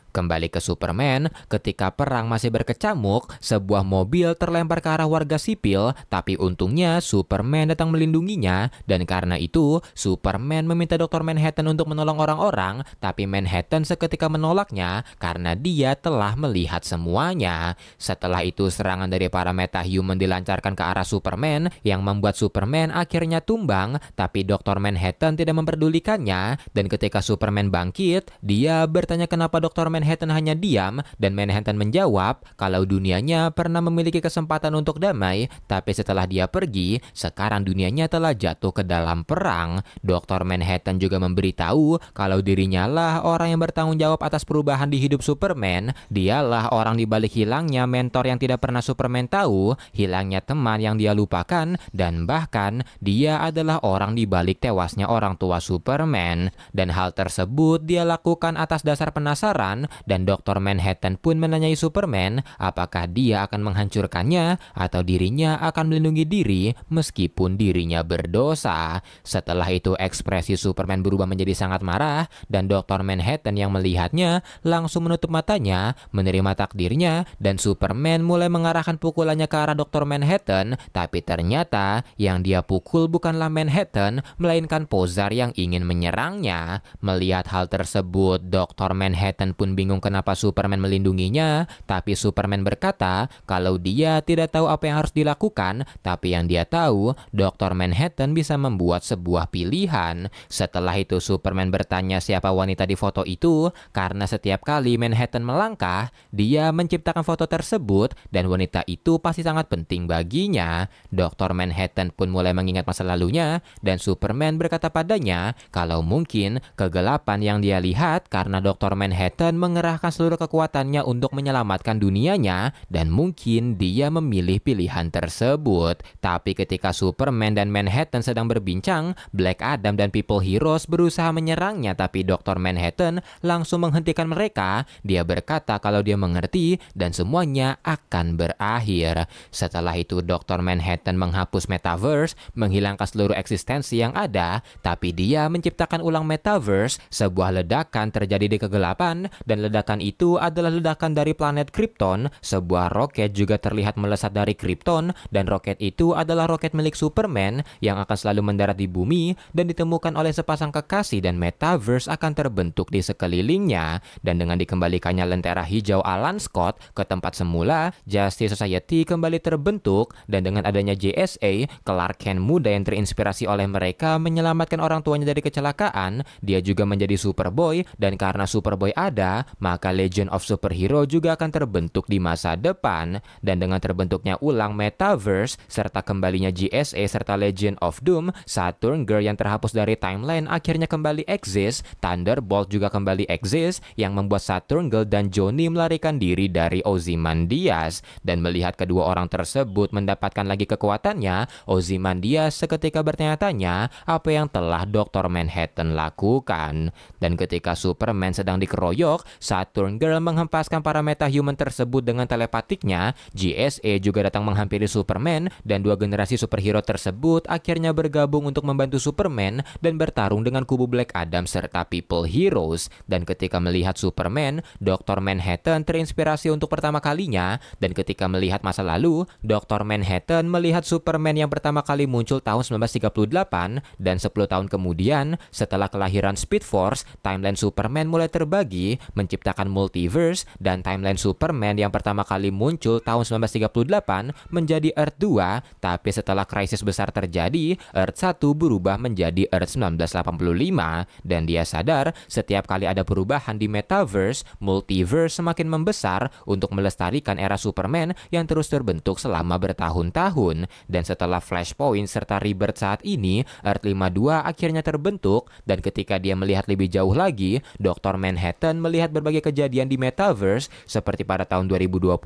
Kembali ke Superman, ketika perang masih berkecamuk, sebuah mobil terlempar ke arah warga sipil, tapi untungnya Superman datang melindunginya, dan karena itu Superman meminta Dr. Manhattan untuk menolong orang-orang, tapi Manhattan seketika menolaknya karena dia telah melihat semuanya. Setelah itu serangan dari para metahuman dilancarkan ke arah Superman, yang membuat Superman akhirnya tumbang, tapi Dr. Manhattan tidak memperdulikannya, dan ketika Superman bangkit, dia bertanya kenapa Dr. Manhattan Manhattan hanya diam dan Manhattan menjawab kalau dunianya pernah memiliki kesempatan untuk damai, tapi setelah dia pergi, sekarang dunianya telah jatuh ke dalam perang. Dr. Manhattan juga memberitahu kalau dirinya lah orang yang bertanggung jawab atas perubahan di hidup Superman. Dialah orang di balik hilangnya mentor yang tidak pernah Superman tahu, hilangnya teman yang dia lupakan, dan bahkan dia adalah orang di balik tewasnya orang tua Superman. Dan hal tersebut dia lakukan atas dasar penasaran, dan Dr. Manhattan pun menanyai Superman apakah dia akan menghancurkannya atau dirinya akan melindungi diri meskipun dirinya berdosa. Setelah itu ekspresi Superman berubah menjadi sangat marah, dan Dr. Manhattan yang melihatnya langsung menutup matanya, menerima takdirnya, dan Superman mulai mengarahkan pukulannya ke arah Dr. Manhattan, tapi ternyata yang dia pukul bukanlah Manhattan, melainkan Pozar yang ingin menyerangnya. Melihat hal tersebut, Dr. Manhattan pun bingung kenapa Superman melindunginya, tapi Superman berkata kalau dia tidak tahu apa yang harus dilakukan, tapi yang dia tahu, Dr. Manhattan bisa membuat sebuah pilihan. Setelah itu Superman bertanya siapa wanita di foto itu, karena setiap kali Manhattan melangkah, dia menciptakan foto tersebut dan wanita itu pasti sangat penting baginya. Dr. Manhattan pun mulai mengingat masa lalunya dan Superman berkata padanya kalau mungkin kegelapan yang dia lihat karena Dr. Manhattan mengerahkan seluruh kekuatannya untuk menyelamatkan dunianya dan mungkin dia memilih pilihan tersebut. Tapi ketika Superman dan Manhattan sedang berbincang, Black Adam dan People Heroes berusaha menyerangnya, tapi Dr. Manhattan langsung menghentikan mereka. Dia berkata kalau dia mengerti dan semuanya akan berakhir. Setelah itu Dr. Manhattan menghapus Metaverse, menghilangkan seluruh eksistensi yang ada, tapi dia menciptakan ulang Metaverse. Sebuah ledakan terjadi di kegelapan dan ledakan itu adalah ledakan dari planet Krypton. Sebuah roket juga terlihat melesat dari Krypton dan roket itu adalah roket milik Superman yang akan selalu mendarat di bumi dan ditemukan oleh sepasang kekasih, dan Metaverse akan terbentuk di sekelilingnya. Dan dengan dikembalikannya lentera hijau Alan Scott ke tempat semula, Justice Society kembali terbentuk, dan dengan adanya JSA, Clark Kent muda yang terinspirasi oleh mereka menyelamatkan orang tuanya dari kecelakaan. Dia juga menjadi Superboy, dan karena Superboy ada, maka Legion of Superhero juga akan terbentuk di masa depan. Dan dengan terbentuknya ulang Metaverse serta kembalinya GSA serta Legion of Doom, Saturn Girl yang terhapus dari timeline akhirnya kembali eksis. Thunderbolt juga kembali eksis, yang membuat Saturn Girl dan Johnny melarikan diri dari Ozymandias. Dan melihat kedua orang tersebut mendapatkan lagi kekuatannya, Ozymandias seketika bertanya-tanya apa yang telah Dr. Manhattan lakukan. Dan ketika Superman sedang dikeroyok, Saturn Girl menghempaskan para metahuman tersebut dengan telepatiknya. GSA juga datang menghampiri Superman, dan dua generasi superhero tersebut akhirnya bergabung untuk membantu Superman dan bertarung dengan kubu Black Adam serta People Heroes. Dan ketika melihat Superman, Dr. Manhattan terinspirasi untuk pertama kalinya, dan ketika melihat masa lalu, Dr. Manhattan melihat Superman yang pertama kali muncul tahun 1938, dan 10 tahun kemudian setelah kelahiran Speed Force, timeline Superman mulai terbagi, menciptakan multiverse, dan timeline Superman yang pertama kali muncul tahun 1938 menjadi Earth 2, tapi setelah krisis besar terjadi, Earth 1 berubah menjadi Earth 1985, dan dia sadar setiap kali ada perubahan di Metaverse, multiverse semakin membesar untuk melestarikan era Superman yang terus terbentuk selama bertahun-tahun. Dan setelah Flashpoint serta Rebirth saat ini, Earth 52 akhirnya terbentuk, dan ketika dia melihat lebih jauh lagi, Dr. Manhattan melihat berbagai kejadian di Metaverse, seperti pada tahun 2020,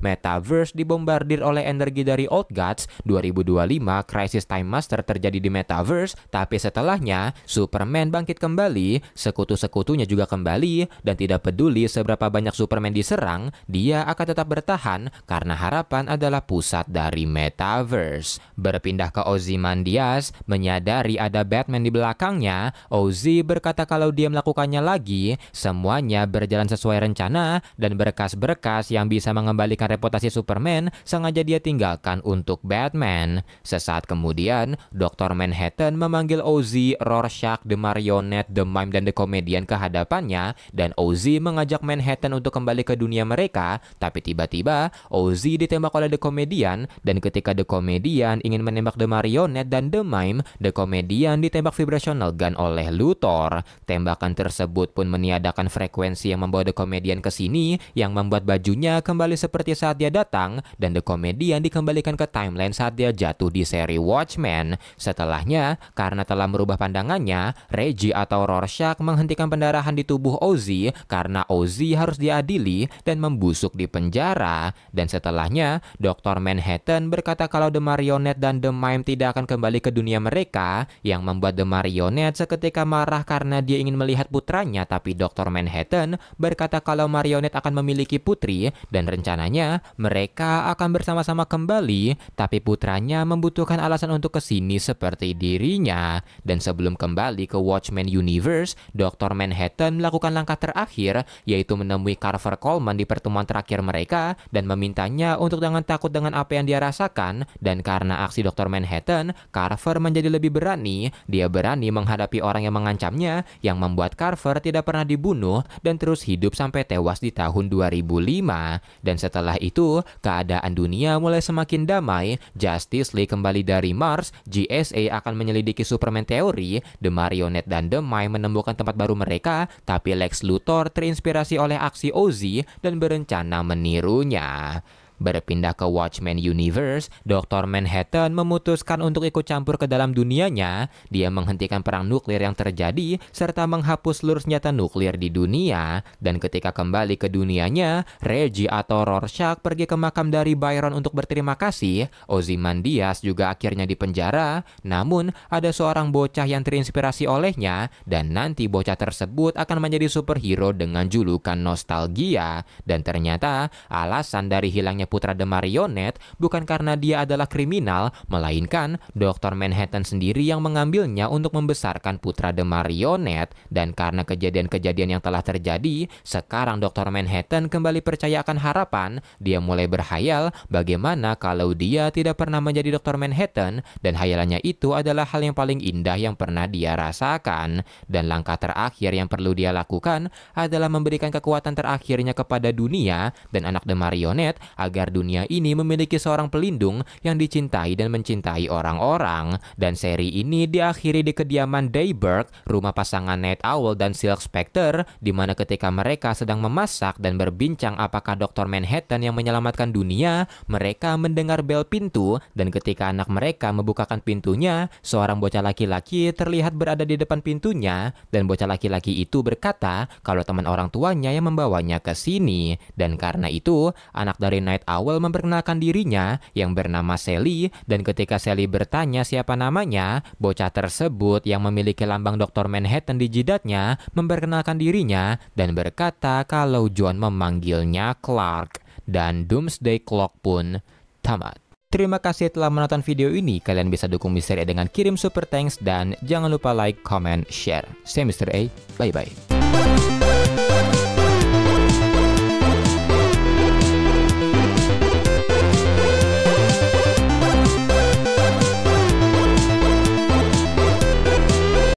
Metaverse dibombardir oleh energi dari Old Gods. 2025, krisis Time Master terjadi di Metaverse, tapi setelahnya Superman bangkit kembali, sekutu-sekutunya juga kembali, dan tidak peduli seberapa banyak Superman diserang, dia akan tetap bertahan karena harapan adalah pusat dari Metaverse. Berpindah ke Ozymandias, menyadari ada Batman di belakangnya, Ozzy berkata kalau dia melakukannya lagi, semuanya berjalan sesuai rencana, dan berkas-berkas yang bisa mengembalikan reputasi Superman sengaja dia tinggalkan untuk Batman. Sesaat kemudian, Dr. Manhattan memanggil Ozzy, Rorschach, The Marionette, The Mime, dan The Comedian ke hadapannya, dan Ozzy mengajak Manhattan untuk kembali ke dunia mereka, tapi tiba-tiba Ozzy ditembak oleh The Comedian, dan ketika The Comedian ingin menembak The Marionette dan The Mime, The Comedian ditembak vibrational gun oleh Luthor. Tembakan tersebut pun meniadakan frekuensi intervensi yang membawa The Comedian ke sini yang membuat bajunya kembali seperti saat dia datang dan The Comedian dikembalikan ke timeline saat dia jatuh di seri Watchmen. Setelahnya, karena telah merubah pandangannya, Reggie atau Rorschach menghentikan pendarahan di tubuh Ozzy karena Ozzy harus diadili dan membusuk di penjara. Dan setelahnya, Dr. Manhattan berkata kalau The Marionette dan The Mime tidak akan kembali ke dunia mereka, yang membuat The Marionette seketika marah karena dia ingin melihat putranya, tapi Dr. Manhattan berkata kalau Marionette akan memiliki putri dan rencananya mereka akan bersama-sama kembali, tapi putranya membutuhkan alasan untuk kesini seperti dirinya. Dan sebelum kembali ke Watchmen Universe, Dr. Manhattan melakukan langkah terakhir, yaitu menemui Carver Coleman di pertemuan terakhir mereka dan memintanya untuk jangan takut dengan apa yang dia rasakan. Dan karena aksi Dr. Manhattan, Carver menjadi lebih berani. Dia berani menghadapi orang yang mengancamnya, yang membuat Carver tidak pernah dibunuh dan terus hidup sampai tewas di tahun 2005. Dan setelah itu, keadaan dunia mulai semakin damai. Justice League kembali dari Mars, GSA akan menyelidiki Superman teori, The Marionette dan The Mime menemukan tempat baru mereka, tapi Lex Luthor terinspirasi oleh aksi Ozzy dan berencana menirunya. Berpindah ke Watchmen Universe, Dr. Manhattan memutuskan untuk ikut campur ke dalam dunianya. Dia menghentikan perang nuklir yang terjadi serta menghapus seluruh senjata nuklir di dunia. Dan ketika kembali ke dunianya, Reggie atau Rorschach pergi ke makam dari Byron untuk berterima kasih. Ozymandias juga akhirnya dipenjara. Namun, ada seorang bocah yang terinspirasi olehnya dan nanti bocah tersebut akan menjadi superhero dengan julukan Nostalgia. Dan ternyata alasan dari hilangnya putra The Marionette bukan karena dia adalah kriminal, melainkan Dr. Manhattan sendiri yang mengambilnya untuk membesarkan putra The Marionette. Dan karena kejadian-kejadian yang telah terjadi, sekarang Dr. Manhattan kembali percaya akan harapan. Dia mulai berhayal bagaimana kalau dia tidak pernah menjadi Dr. Manhattan, dan hayalannya itu adalah hal yang paling indah yang pernah dia rasakan. Dan langkah terakhir yang perlu dia lakukan adalah memberikan kekuatan terakhirnya kepada dunia dan anak The Marionette agar dunia ini memiliki seorang pelindung yang dicintai dan mencintai orang-orang. Dan seri ini diakhiri di kediaman Dayberg, rumah pasangan Night Owl dan Silk Spectre, di mana ketika mereka sedang memasak dan berbincang apakah Dr. Manhattan yang menyelamatkan dunia, mereka mendengar bel pintu, dan ketika anak mereka membukakan pintunya, seorang bocah laki-laki terlihat berada di depan pintunya, dan bocah laki-laki itu berkata kalau teman orang tuanya yang membawanya ke sini. Dan karena itu, anak dari Night Owl memperkenalkan dirinya yang bernama Sally, dan ketika Sally bertanya siapa namanya, bocah tersebut yang memiliki lambang Dr. Manhattan di jidatnya memperkenalkan dirinya dan berkata kalau John memanggilnya Clark. Dan Doomsday Clock pun tamat. Terima kasih telah menonton video ini. Kalian bisa dukung Mr. A dengan kirim super thanks dan jangan lupa like, comment, share. Saya Mr. A, bye-bye.